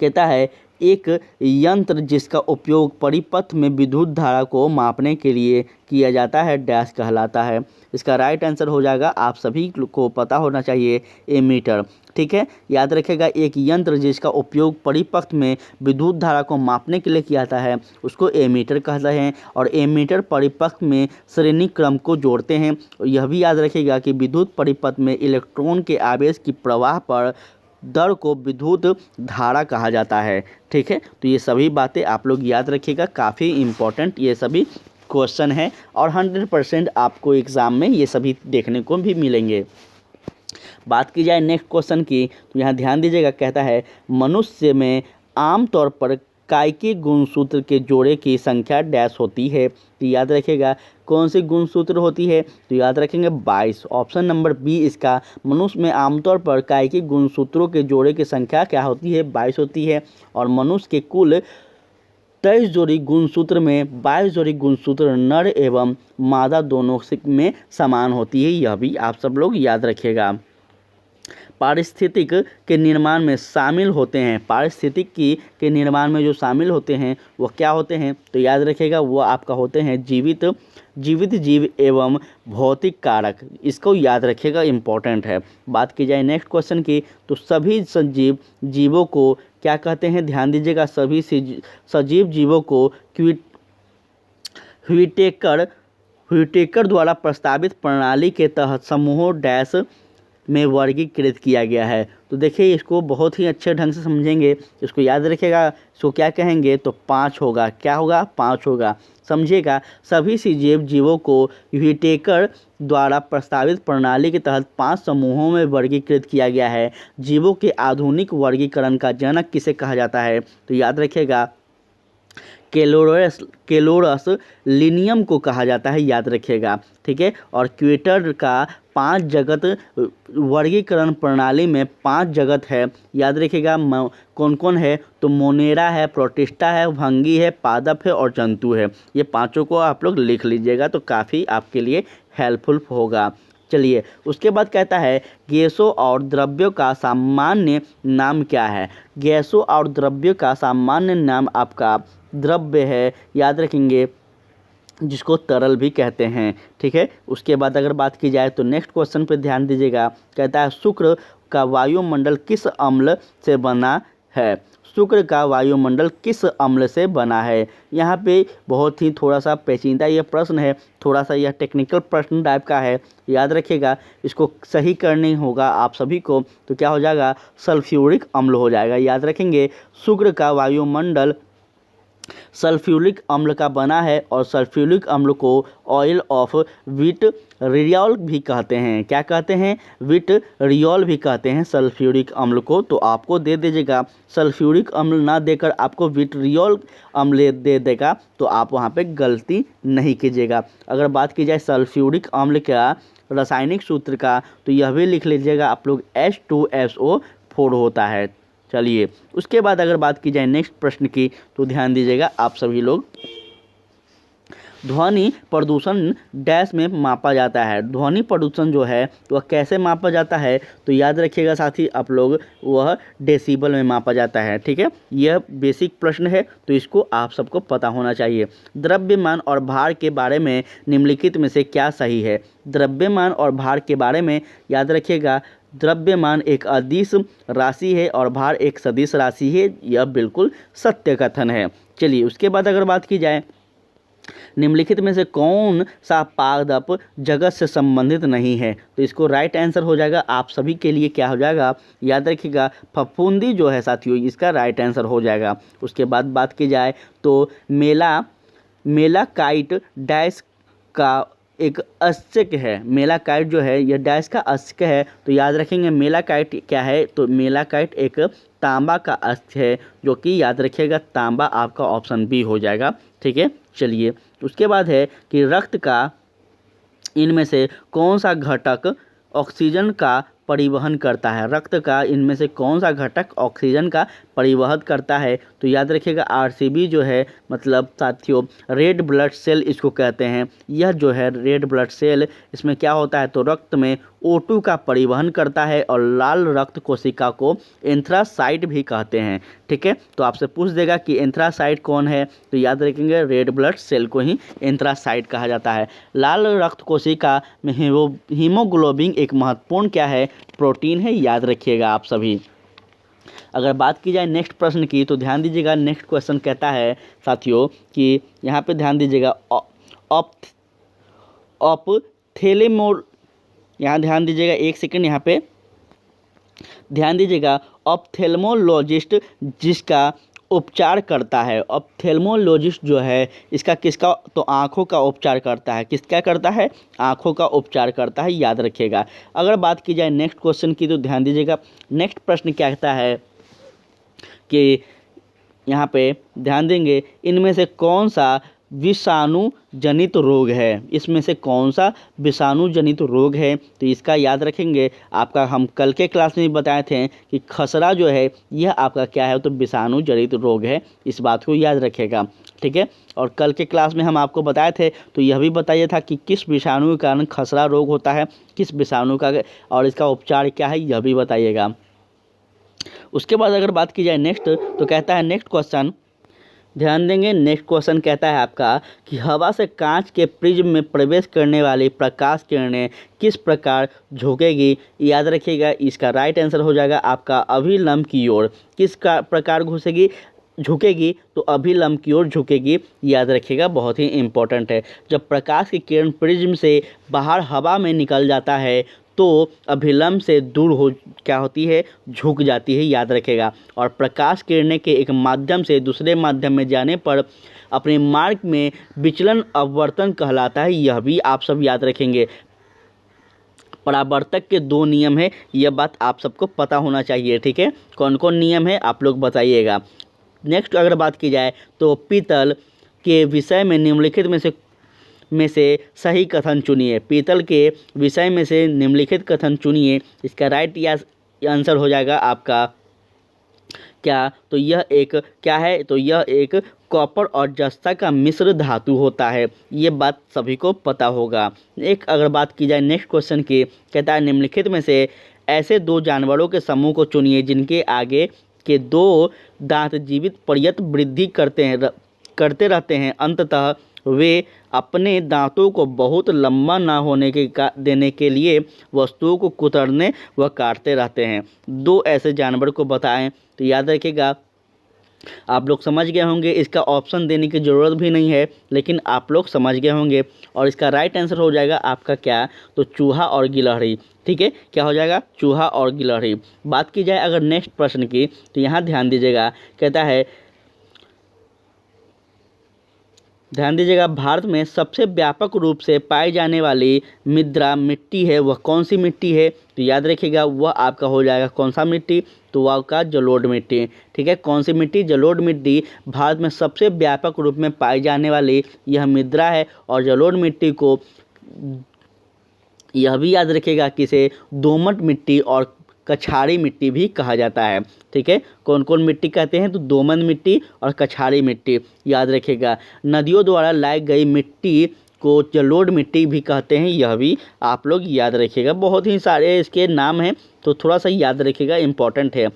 Speaker 1: कहता है एक यंत्र जिसका उपयोग परिपथ में विद्युत धारा को मापने के लिए किया जाता है डैश कहलाता है। इसका राइट आंसर हो जाएगा, आप सभी को पता होना चाहिए, एमीटर। ठीक है, याद रखेगा, एक यंत्र जिसका उपयोग परिपथ में विद्युत धारा को मापने के लिए किया जाता है उसको एमीटर कहते हैं। और एमीटर परिपथ में श्रेणी क्रम को जोड़ते हैं। यह भी याद रखेगा कि विद्युत परिपथ में इलेक्ट्रॉन के आवेश की प्रवाह पर दर को विद्युत धारा कहा जाता है। ठीक है, तो ये सभी बातें आप लोग याद रखिएगा, काफ़ी इम्पोर्टेंट ये सभी क्वेश्चन है और 100% आपको एग्ज़ाम में ये सभी देखने को भी मिलेंगे। बात की जाए नेक्स्ट क्वेश्चन की, तो यहाँ ध्यान दीजिएगा, कहता है मनुष्य में आमतौर पर कायिक गुणसूत्र के जोड़े की संख्या डैश होती है। तो याद रखिएगा, कौन सी गुणसूत्र होती है, तो याद रखेंगे 22। ऑप्शन नंबर बी इसका, मनुष्य में आमतौर पर कायिक गुणसूत्रों के जोड़े की संख्या क्या होती है, 22 होती है। और मनुष्य के कुल 23 जोड़ी गुणसूत्र में 22 जोड़ी गुणसूत्र नर एवं मादा दोनों में समान होती है। यह भी आप सब लोग याद रखिएगा। पारिस्थितिक के निर्माण में शामिल होते हैं। पारिस्थितिक के निर्माण में जो शामिल होते हैं वो क्या होते हैं, तो याद रखिएगा, वो आपका होते हैं जीवित जीव एवं भौतिक कारक। इसको याद रखिएगा, इम्पोर्टेंट है। बात की जाए नेक्स्ट क्वेश्चन की, तो सभी सजीव जीवों को क्या कहते हैं, ध्यान दीजिएगा, सभी सजीव जीवों को ह्यूटेकर द्वारा प्रस्तावित प्रणाली के तहत समूहों डैश में वर्गीकृत किया गया है। तो देखिए, इसको बहुत ही अच्छे ढंग से समझेंगे, इसको याद रखिएगा। इसको क्या कहेंगे, तो 5 होगा। क्या होगा, 5 होगा। समझिएगा, सभी सजीव जीवों को ह्यूटेकर द्वारा प्रस्तावित प्रणाली के तहत 5 समूहों में वर्गीकृत किया गया है। जीवों के आधुनिक वर्गीकरण का जनक किसे कहा जाता है, तो याद रखिएगा, कैलोरस लिनियम को कहा जाता है। याद रखिएगा, ठीक है। और क्वेटर का 5 जगत वर्गीकरण प्रणाली में 5 जगत है। याद रखिएगा, कौन कौन है, तो मोनेरा है, प्रोटिस्टा है, भंगी है, पादप है और जंतु है। ये पांचों को आप लोग लिख लीजिएगा, तो काफ़ी आपके लिए हेल्पफुल होगा। चलिए, उसके बाद कहता है गैसों और द्रव्यों का सामान्य नाम क्या है। गैसों और द्रव्यों का सामान्य नाम आपका द्रव्य है। याद रखेंगे, जिसको तरल भी कहते हैं। ठीक है, उसके बाद अगर बात की जाए तो नेक्स्ट क्वेश्चन पे ध्यान दीजिएगा। कहता है शुक्र का वायुमंडल किस अम्ल से बना है? शुक्र का वायुमंडल किस अम्ल से बना है? यहाँ पे बहुत ही थोड़ा सा पेचीदा यह प्रश्न है, थोड़ा सा यह टेक्निकल प्रश्न टाइप का है, याद रखिएगा। इसको सही करनी होगा आप सभी को, तो क्या हो जाएगा? सल्फ्यूरिक अम्ल हो जाएगा। याद रखेंगे, शुक्र का वायुमंडल सल्फ्यूरिक अम्ल का बना है और सल्फ्यूरिक अम्ल को ऑयल ऑफ विट्रियोल भी कहते हैं। क्या कहते हैं? विट्रियोल भी कहते हैं सल्फ्यूरिक अम्ल को। तो आपको दे दीजिएगा, सल्फ्यूरिक अम्ल ना देकर आपको विट्रियोल अम्ल दे देगा, तो आप वहाँ पे गलती नहीं कीजिएगा। अगर बात की जाए सल्फ्यूरिक अम्ल का रासायनिक सूत्र का, तो यह भी लिख लीजिएगा आप लोग, H2SO4 होता है। चलिए, उसके बाद अगर बात की जाए नेक्स्ट प्रश्न की, तो ध्यान दीजिएगा आप सभी लोग। ध्वनि प्रदूषण डैश में मापा जाता है। ध्वनि प्रदूषण जो है वह कैसे मापा जाता है? तो याद रखिएगा साथी आप लोग, वह डेसिबल में मापा जाता है। ठीक है, यह बेसिक प्रश्न है, तो इसको आप सबको पता होना चाहिए। द्रव्यमान और भार के बारे में निम्नलिखित में से क्या सही है? द्रव्यमान और भार के बारे में याद रखिएगा, द्रव्यमान एक अदिश राशि है और भार एक सदिश राशि है। यह बिल्कुल सत्य कथन है। चलिए, उसके बाद अगर बात की जाए, निम्नलिखित में से कौन सा पादप जगत से संबंधित नहीं है? तो इसको राइट आंसर हो जाएगा आप सभी के लिए, क्या हो जाएगा? याद रखिएगा, फफूंदी जो है साथियों, इसका राइट आंसर हो जाएगा। उसके बाद बात की जाए तो मेलाकाइट डैश का एक अस्चक है। मेलाकाइट जो है यह डैश का अस्चक है। तो याद रखेंगे मेलाकाइट क्या है? तो मेलाकाइट एक तांबा का अस्चक है, जो कि याद रखिएगा तांबा आपका ऑप्शन बी हो जाएगा। ठीक है, चलिए, उसके बाद है कि रक्त का इनमें से कौन सा घटक ऑक्सीजन का परिवहन करता है? रक्त का इनमें से कौन सा घटक ऑक्सीजन का परिवहन करता है? तो याद रखिएगा आरसीबी जो है, मतलब साथियों रेड ब्लड सेल इसको कहते हैं। यह जो है रेड ब्लड सेल, इसमें क्या होता है? तो रक्त में O2 का परिवहन करता है और लाल रक्त कोशिका को एंथ्रासाइट भी कहते हैं। ठीक है, तो आपसे पूछ देगा कि एंथ्रासाइट कौन है? तो याद रखेंगे रेड ब्लड सेल को ही एंथ्रासाइट कहा जाता है। लाल रक्त कोशिका में हीमोग्लोबिन एक महत्वपूर्ण क्या है? प्रोटीन है। याद रखिएगा आप सभी। अगर बात की जाए नेक्स्ट प्रश्न की, तो ध्यान दीजिएगा, नेक्स्ट क्वेश्चन कहता है साथियों कि यहाँ पे ध्यान दीजिएगा, ऑप्थेल्मोल, यहाँ ध्यान दीजिएगा, एक सेकंड यहाँ पे ध्यान दीजिएगा, ऑप्थेल्मोलॉजिस्ट जिसका उपचार करता है। ऑप्थेल्मोलॉजिस्ट जो है इसका किसका? तो आँखों का उपचार करता है। किसका करता है? आँखों का उपचार करता है। याद रखिएगा। अगर बात की जाए नेक्स्ट क्वेश्चन की, तो ध्यान दीजिएगा, नेक्स्ट प्रश्न क्या कहता है कि यहाँ पे ध्यान देंगे, इनमें से कौन सा विषाणु जनित रोग है? इसमें से कौन सा विषाणु जनित रोग है? तो इसका याद रखेंगे, आपका हम कल के क्लास में भी बताए थे कि खसरा जो है यह आपका क्या है? तो विषाणु जनित रोग है। इस बात को याद रखिएगा। ठीक है, और कल के क्लास में हम आपको बताए थे, तो यह भी बताइए था कि किस विषाणु के कारण खसरा रोग होता है, किस विषाणु का, और इसका उपचार क्या है, यह भी बताइएगा। उसके बाद अगर बात की जाए नेक्स्ट, तो कहता है नेक्स्ट क्वेश्चन, ध्यान देंगे, नेक्स्ट क्वेश्चन कहता है आपका कि हवा से कांच के प्रिज्म में प्रवेश करने वाली प्रकाश किरणें किस प्रकार झुकेगी? याद रखिएगा, इसका राइट आंसर हो जाएगा आपका अभिलंब की ओर। किस प्रकार घुसेगी? झुकेगी, तो अभिलंब की ओर झुकेगी। याद रखिएगा, बहुत ही इंपॉर्टेंट है। जब प्रकाश की किरण प्रिज्म से बाहर हवा में निकल जाता है, तो अभिलंब से दूर हो क्या होती है? झुक जाती है। याद रखेगा। और प्रकाश किरणें के एक माध्यम से दूसरे माध्यम में जाने पर अपने मार्ग में विचलन अपवर्तन कहलाता है। यह भी आप सब याद रखेंगे। परावर्तक के दो नियम है, यह बात आप सबको पता होना चाहिए। ठीक है, कौन कौन नियम है आप लोग बताइएगा। नेक्स्ट अगर बात की जाए तो पीतल के विषय में निम्नलिखित में से सही कथन चुनिए। पीतल के विषय में से निम्नलिखित कथन चुनिए। इसका राइट आंसर हो जाएगा आपका क्या? तो यह एक क्या है? तो यह एक कॉपर और जस्ता का मिश्र धातु होता है। ये बात सभी को पता होगा। एक अगर बात की जाए नेक्स्ट क्वेश्चन की, कहता है निम्नलिखित में से ऐसे दो जानवरों के समूह को चुनिए जिनके आगे के दो दांत जीवित पर्यंत वृद्धि करते रहते हैं, अंततः वे अपने दांतों को बहुत लंबा ना होने के देने के लिए वस्तुओं को कुतरने व काटते रहते हैं। 2 ऐसे जानवर को बताएं। तो याद रखिएगा, आप लोग समझ गए होंगे, इसका ऑप्शन देने की ज़रूरत भी नहीं है, लेकिन आप लोग समझ गए होंगे। और इसका राइट आंसर हो जाएगा आपका क्या, तो चूहा और गिलहरी। ठीक है, क्या हो जाएगा, चूहा और गिलहरी। बात की जाए अगर नेक्स्ट प्रश्न की, तो यहाँ ध्यान दीजिएगा, कहता है, ध्यान दीजिएगा, भारत में सबसे व्यापक रूप से पाई जाने वाली मृदा मिट्टी है, वह कौन सी मिट्टी है। तो याद रखिएगा, वह आपका हो जाएगा कौन सा मिट्टी, तो वह आपका जलोढ़ मिट्टी। ठीक है, कौन सी मिट्टी, जलोढ़ मिट्टी भारत में सबसे व्यापक रूप में पाई जाने वाली यह मृदा है। और जलोढ़ मिट्टी को यह भी याद रखिएगा किसे दोमट मिट्टी और कछाड़ी मिट्टी भी कहा जाता है। ठीक है, कौन कौन मिट्टी कहते हैं, तो दोमट मिट्टी और कछाड़ी मिट्टी याद रखिएगा। नदियों द्वारा लाई गई मिट्टी को जलोढ़ मिट्टी भी कहते हैं, यह भी आप लोग याद रखिएगा। बहुत ही सारे इसके नाम हैं, तो थोड़ा सा याद रखिएगा, इम्पॉर्टेंट है।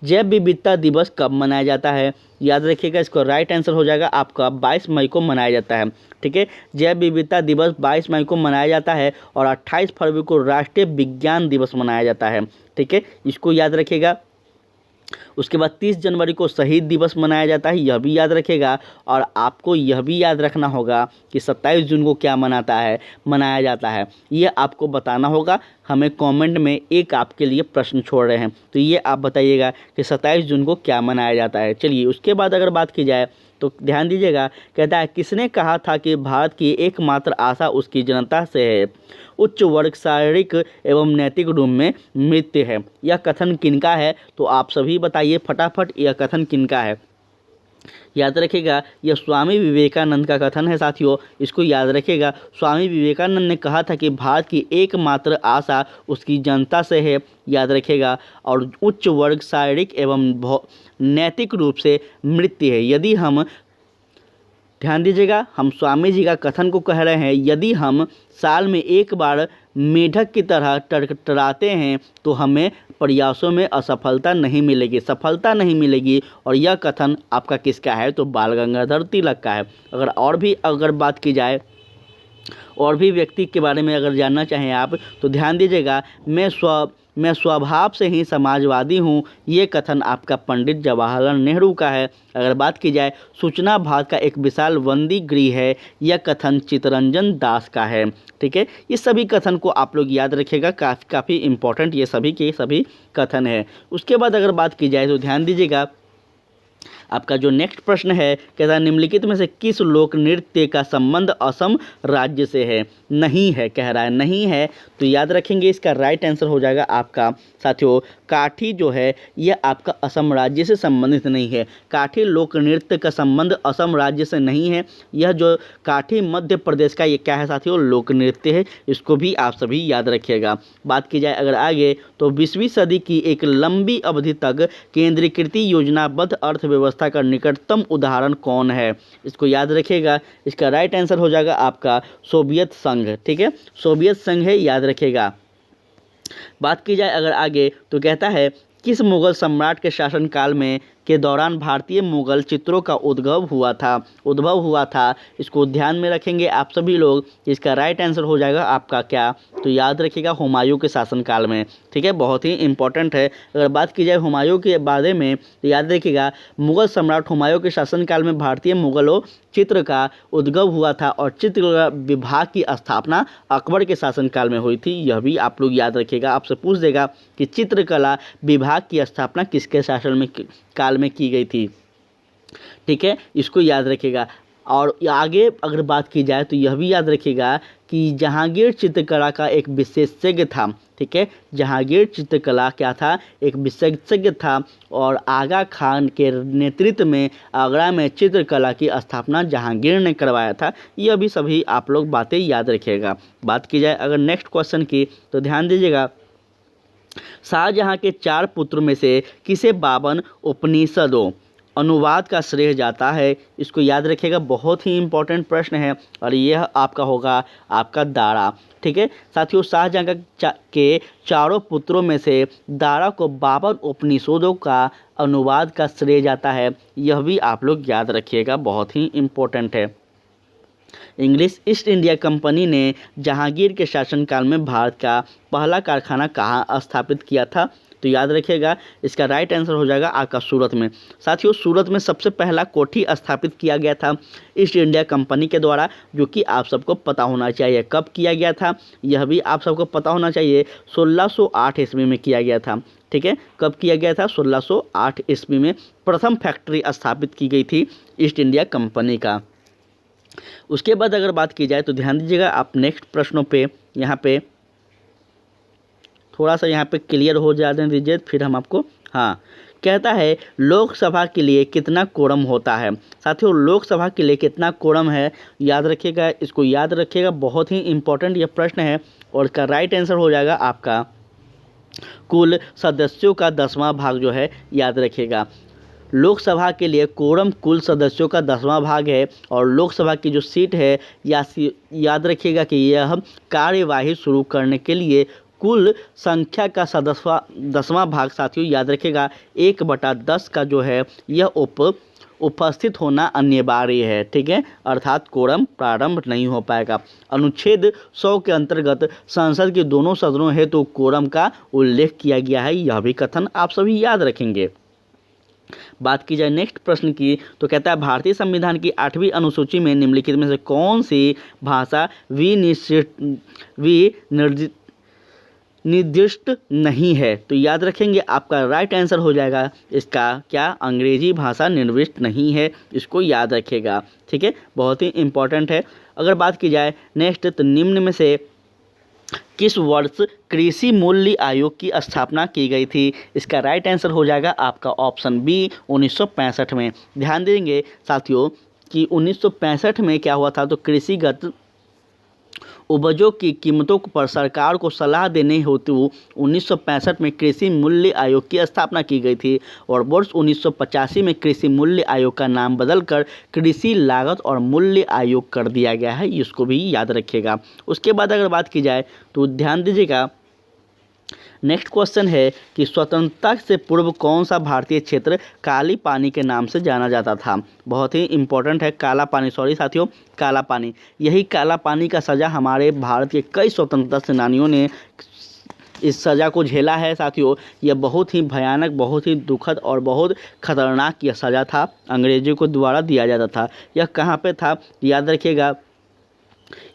Speaker 1: जैव विविधता दिवस कब मनाया जाता है, याद रखिएगा, इसको राइट आंसर हो जाएगा आपका 22 मई को मनाया जाता है। ठीक है, जैव विविधता दिवस 22 मई को मनाया जाता है और 28 फरवरी को राष्ट्रीय विज्ञान दिवस मनाया जाता है। ठीक है, इसको याद रखिएगा। उसके बाद 30 जनवरी को शहीद दिवस मनाया जाता है, यह भी याद रखेगा। और आपको यह भी याद रखना होगा कि 27 जून को क्या मनाया जाता है, ये आपको बताना होगा। हमें कमेंट में एक आपके लिए प्रश्न छोड़ रहे हैं, तो ये आप बताइएगा कि 27 जून को क्या मनाया जाता है। चलिए, उसके बाद अगर बात की जाए तो ध्यान दीजिएगा, कहता है, किसने कहा था कि भारत की एकमात्र आशा उसकी जनता से है। उच्च वर्ग शारीरिक एवं नैतिक रूप में मृत्यु है। यह कथन किनका है, तो आप सभी बताइए फटाफट, यह कथन किनका है। याद रखिएगा, यह स्वामी विवेकानंद का कथन है साथियों, इसको याद रखिएगा। स्वामी विवेकानंद ने कहा था कि भारत की एकमात्र आशा उसकी जनता से है, याद रखिएगा। और उच्च वर्ग शारीरिक एवं नैतिक रूप से मृत्यु है। यदि हम, ध्यान दीजिएगा, हम स्वामी जी का कथन को कह रहे हैं, यदि हम साल में एक बार मेढक की तरह टरटराते हैं तो हमें प्रयासों में असफलता नहीं मिलेगी, सफलता नहीं मिलेगी। और यह कथन आपका किसका है, तो बाल गंगाधर तिलक का है। अगर बात की जाए और भी व्यक्ति के बारे में अगर जानना चाहें आप, तो ध्यान दीजिएगा, मैं स्वभाव से ही समाजवादी हूँ, ये कथन आपका पंडित जवाहरलाल नेहरू का है। अगर बात की जाए सूचना भारत का एक विशाल बंदी गृह है, यह कथन चित्तरंजन दास का है। ठीक है, ये सभी कथन को आप लोग याद रखिएगा, काफ़ी इंपॉर्टेंट ये सभी के सभी कथन है। उसके बाद अगर बात की जाए तो ध्यान दीजिएगा, आपका जो नेक्स्ट प्रश्न है, कहता है, निम्नलिखित में से किस लोक नृत्य का संबंध असम राज्य से है। नहीं है, कह रहा है नहीं है, तो याद रखेंगे इसका राइट आंसर हो जाएगा आपका साथियों काठी जो है, यह आपका असम राज्य से संबंधित नहीं है। काठी लोक नृत्य का संबंध असम राज्य से नहीं है। यह जो काठी मध्य प्रदेश का ये क्या है साथियों, लोक नृत्य है, इसको भी आप सभी याद रखिएगा। बात की जाए अगर आगे, तो 20वीं सदी की एक लंबी अवधि तक केंद्रीकृत योजनाबद्ध अर्थव्यवस्था का निकटतम उदाहरण कौन है, इसको याद रखिएगा। इसका राइट आंसर हो जाएगा आपका सोवियत संघ। ठीक है, सोवियत संघ है, याद रखिएगा। बात की जाए अगर आगे, तो कहता है, किस मुगल सम्राट के शासनकाल में के दौरान भारतीय मुगल चित्रों का उद्भव हुआ था। इसको ध्यान में रखेंगे आप सभी लोग। इसका राइट आंसर हो जाएगा आपका क्या, तो याद रखिएगा हुमायूं के शासनकाल में। ठीक है, बहुत ही इंपॉर्टेंट है। अगर बात की जाए हुमायूं के बारे में, तो याद रखिएगा, मुगल सम्राट हुमायूं के शासनकाल में भारतीय मुगलों चित्र का उद्भव हुआ था और चित्रकला विभाग की स्थापना अकबर के शासनकाल में हुई थी। यह भी आप लोग याद रखिएगा, आपसे पूछ देगा कि चित्रकला विभाग की स्थापना किसके शासन काल में की गई थी। ठीक है, इसको याद रखिएगा। और आगे अगर बात की जाए तो यह भी याद रखिएगा कि जहांगीर चित्रकला का एक विशेषज्ञ था। ठीक है, जहांगीर चित्रकला क्या था, एक विशेषज्ञ था। और आगा खान के नेतृत्व में आगरा में चित्रकला की स्थापना जहांगीर ने करवाया था। यह भी सभी आप लोग बातें याद रखिएगा। बात की जाए अगर नेक्स्ट क्वेश्चन की, तो ध्यान दीजिएगा, शाहजहां के 4 पुत्र में से किसे 52 उपनिषदों अनुवाद का श्रेय जाता है, इसको याद रखिएगा। बहुत ही इंपॉर्टेंट प्रश्न है और यह आपका होगा आपका दारा। ठीक है साथियों, शाहजहां के चारों पुत्रों में से दारा को 52 उपनिषदों का अनुवाद का श्रेय जाता है। यह भी आप लोग याद रखिएगा, बहुत ही इंपॉर्टेंट है। इंग्लिश ईस्ट इंडिया कंपनी ने जहांगीर के शासनकाल में भारत का पहला कारखाना कहाँ स्थापित किया था? तो याद रखिएगा, इसका राइट आंसर हो जाएगा आपका सूरत में। साथियों, सूरत में सबसे पहला कोठी स्थापित किया गया था ईस्ट इंडिया कंपनी के द्वारा, जो कि आप सबको पता होना चाहिए। कब किया गया था यह भी आप सबको पता होना चाहिए। 1608 ईस्वी में किया गया था। ठीक है, कब किया गया था? 1608 ईस्वी में प्रथम फैक्ट्री स्थापित की गई थी ईस्ट इंडिया कंपनी का। उसके बाद अगर बात की जाए तो ध्यान दीजिएगा, आप नेक्स्ट प्रश्नों पे यहाँ पे थोड़ा सा यहाँ पे क्लियर हो जाने दीजिए, फिर हम आपको कहता है लोकसभा के लिए कितना कोरम होता है? साथियों, लोकसभा के लिए कितना कोरम है याद रखिएगा, इसको याद रखिएगा, बहुत ही इंपॉर्टेंट ये प्रश्न है। और इसका राइट आंसर हो जाएगा आपका कुल सदस्यों का 10वां भाग जो है, याद रखिएगा। लोकसभा के लिए कोरम कुल सदस्यों का 10वां भाग है। और लोकसभा की जो सीट है याद रखिएगा कि यह कार्यवाही शुरू करने के लिए कुल संख्या का 10वां भाग, साथियों याद रखिएगा, 1/10 का जो है यह उपस्थित होना अनिवार्य है। ठीक है, अर्थात कोरम प्रारंभ नहीं हो पाएगा। अनुच्छेद 100 के अंतर्गत संसद के दोनों सदनों हेतु कोरम का उल्लेख किया गया है। यह भी कथन आप सभी याद रखेंगे। बात की जाए नेक्स्ट प्रश्न की तो कहता है भारतीय संविधान की 8वीं अनुसूची में निम्नलिखित में से कौन सी भाषा निर्दिष्ट नहीं है? तो याद रखेंगे, आपका राइट आंसर हो जाएगा इसका क्या? अंग्रेजी भाषा निर्दिष्ट नहीं है, इसको याद रखिएगा। ठीक है, बहुत ही इंपॉर्टेंट है। अगर बात की जाए नेक्स्ट, तो निम्न में से किस वर्ष कृषि मूल्य आयोग की स्थापना की गई थी? इसका राइट आंसर हो जाएगा आपका ऑप्शन बी, 1965 में। ध्यान देंगे साथियों कि 1965 में क्या हुआ था, तो कृषिगत उपजों की कीमतों पर सरकार को सलाह देने हेतु 1965 में कृषि मूल्य आयोग की स्थापना की गई थी। और वर्ष 1985 में कृषि मूल्य आयोग का नाम बदलकर कृषि लागत और मूल्य आयोग कर दिया गया है, इसको भी याद रखिएगा। उसके बाद अगर बात की जाए तो ध्यान दीजिएगा, नेक्स्ट क्वेश्चन है कि स्वतंत्रता से पूर्व कौन सा भारतीय क्षेत्र काली पानी के नाम से जाना जाता था? बहुत ही इंपॉर्टेंट है, काला पानी, सॉरी साथियों, काला पानी। यही काला पानी का सज़ा हमारे भारत के कई स्वतंत्रता सेनानियों ने इस सज़ा को झेला है। साथियों, यह बहुत ही भयानक, बहुत ही दुखद और बहुत खतरनाक यह सज़ा था, अंग्रेजों को द्वारा दिया जाता था। यह कहाँ पे था याद रखिएगा,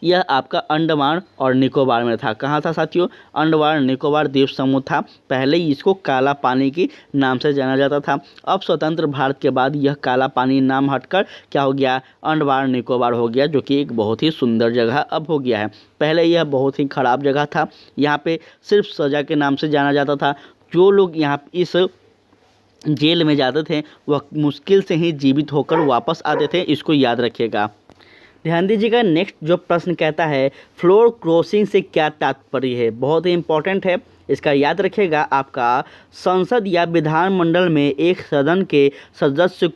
Speaker 1: यह आपका अंडमान और निकोबार में था। कहाँ था साथियों? अंडमान निकोबार द्वीप समूह था। पहले इसको काला पानी के नाम से जाना जाता था। अब स्वतंत्र भारत के बाद यह काला पानी नाम हटकर क्या हो गया? अंडमान निकोबार हो गया, जो कि एक बहुत ही सुंदर जगह अब हो गया है। पहले यह बहुत ही खराब जगह था, यहाँ पे सिर्फ सज़ा के नाम से जाना जाता था। जो लोग यहाँ इस जेल में जाते थे वह मुश्किल से ही जीवित होकर वापस आते थे, इसको याद रखिएगा। ध्यान दीजिएगा, नेक्स्ट जो प्रश्न कहता है फ्लोर क्रॉसिंग से क्या तात्पर्य है? बहुत ही इंपॉर्टेंट है, इसका याद रखिएगा। आपका संसद या विधानमंडल में एक सदन के सदस्य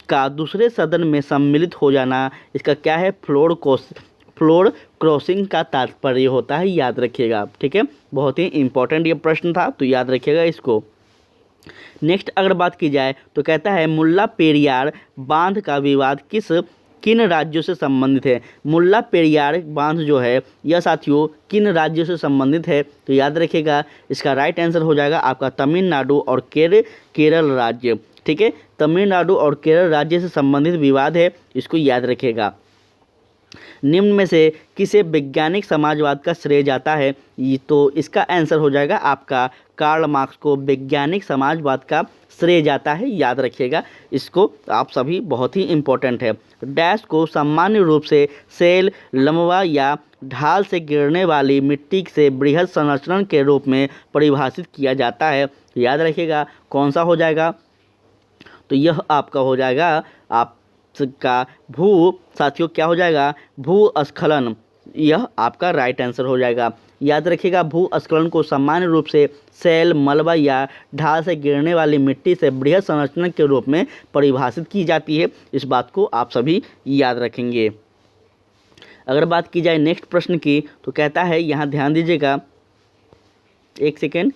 Speaker 1: का दूसरे सदन में सम्मिलित हो जाना, इसका क्या है? फ्लोर क्रॉसिंग का तात्पर्य होता है, याद रखिएगा। ठीक है, बहुत ही इंपॉर्टेंट ये प्रश्न था, तो याद रखिएगा इसको। नेक्स्ट अगर बात की जाए तो कहता है मुल्ला पेरियार बांध का विवाद किन राज्यों से संबंधित है? मुल्ला पेरियार बांध जो है यह साथियों किन राज्यों से संबंधित है? तो याद रखिएगा, इसका राइट आंसर हो जाएगा आपका तमिलनाडु और केरल राज्य। ठीक है, तमिलनाडु और केरल राज्य से संबंधित विवाद है, इसको याद रखिएगा। निम्न में से किसे वैज्ञानिक समाजवाद का श्रेय जाता है? तो इसका आंसर हो जाएगा आपका कार्ल मार्क्स को वैज्ञानिक समाजवाद का श्रेय जाता है, याद रखिएगा इसको आप सभी, बहुत ही इंपॉर्टेंट है। डैश को सामान्य रूप से सेल, लंबवा या ढाल से गिरने वाली मिट्टी से बृहद संरचना के रूप में परिभाषित किया जाता है, याद रखिएगा कौन सा हो जाएगा? तो यह आपका हो जाएगा आपका साथियों क्या हो जाएगा? भूस्खलन, यह आपका राइट आंसर हो जाएगा। याद रखिएगा, भूस्खलन को सामान्य रूप से सेल, मलबा या ढाल से गिरने वाली मिट्टी से बृहद संरचना के रूप में परिभाषित की जाती है, इस बात को आप सभी याद रखेंगे। अगर बात की जाए नेक्स्ट प्रश्न की तो कहता है, यहाँ ध्यान दीजिएगा, एक सेकेंड,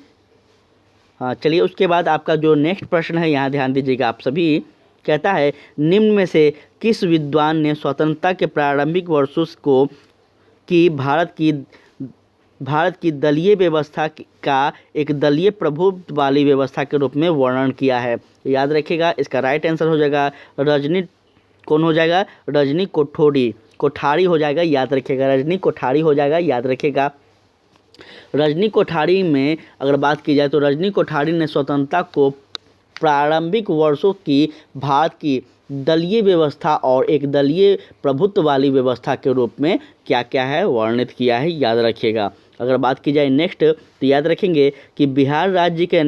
Speaker 1: हाँ चलिए, उसके बाद आपका जो नेक्स्ट प्रश्न है यहाँ ध्यान दीजिएगा आप सभी, कहता है निम्न में से किस विद्वान ने स्वतंत्रता के प्रारंभिक वर्षों को कि भारत की दलीय व्यवस्था का एक दलीय प्रभुत्व वाली व्यवस्था के रूप में वर्णन किया है। याद रखिएगा, इसका राइट आंसर हो जाएगा कौन हो जाएगा? रजनी कोठारी हो जाएगा। याद रखिएगा, रजनी कोठारी हो जाएगा। याद रखिएगा, रजनी कोठारी में अगर बात की जाए तो रजनी कोठारी ने स्वतंत्रता को प्रारंभिक वर्षों की भारत की दलीय व्यवस्था और एक दलीय प्रभुत्व वाली व्यवस्था के रूप में क्या क्या है वर्णित किया है। याद रखिएगा। अगर बात की जाए नेक्स्ट तो याद रखेंगे कि बिहार राज्य के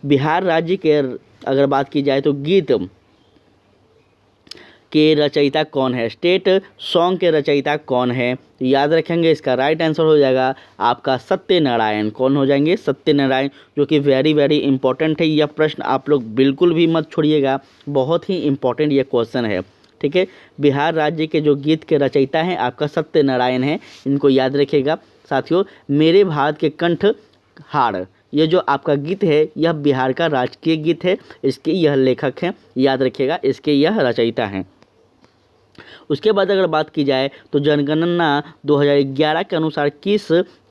Speaker 1: बिहार राज्य के अगर बात की जाए तो गीत के रचयिता कौन है? स्टेट सॉन्ग के रचयिता कौन है? याद रखेंगे, इसका राइट आंसर हो जाएगा आपका सत्यनारायण। कौन हो जाएंगे? सत्यनारायण, जो कि वेरी वेरी इंपॉर्टेंट है। यह प्रश्न आप लोग बिल्कुल भी मत छोड़िएगा, बहुत ही इंपॉर्टेंट यह क्वेश्चन है। ठीक है, बिहार राज्य के जो गीत के रचयिता हैं आपका सत्यनारायण है, इनको याद रखिएगा। साथियों, मेरे भारत के कंठ हार, ये जो आपका गीत है यह बिहार का राजकीय गीत है। इसके यह लेखक हैं, याद रखिएगा, इसके यह रचयिता हैं। उसके बाद अगर बात की जाए तो जनगणना 2011 के अनुसार किस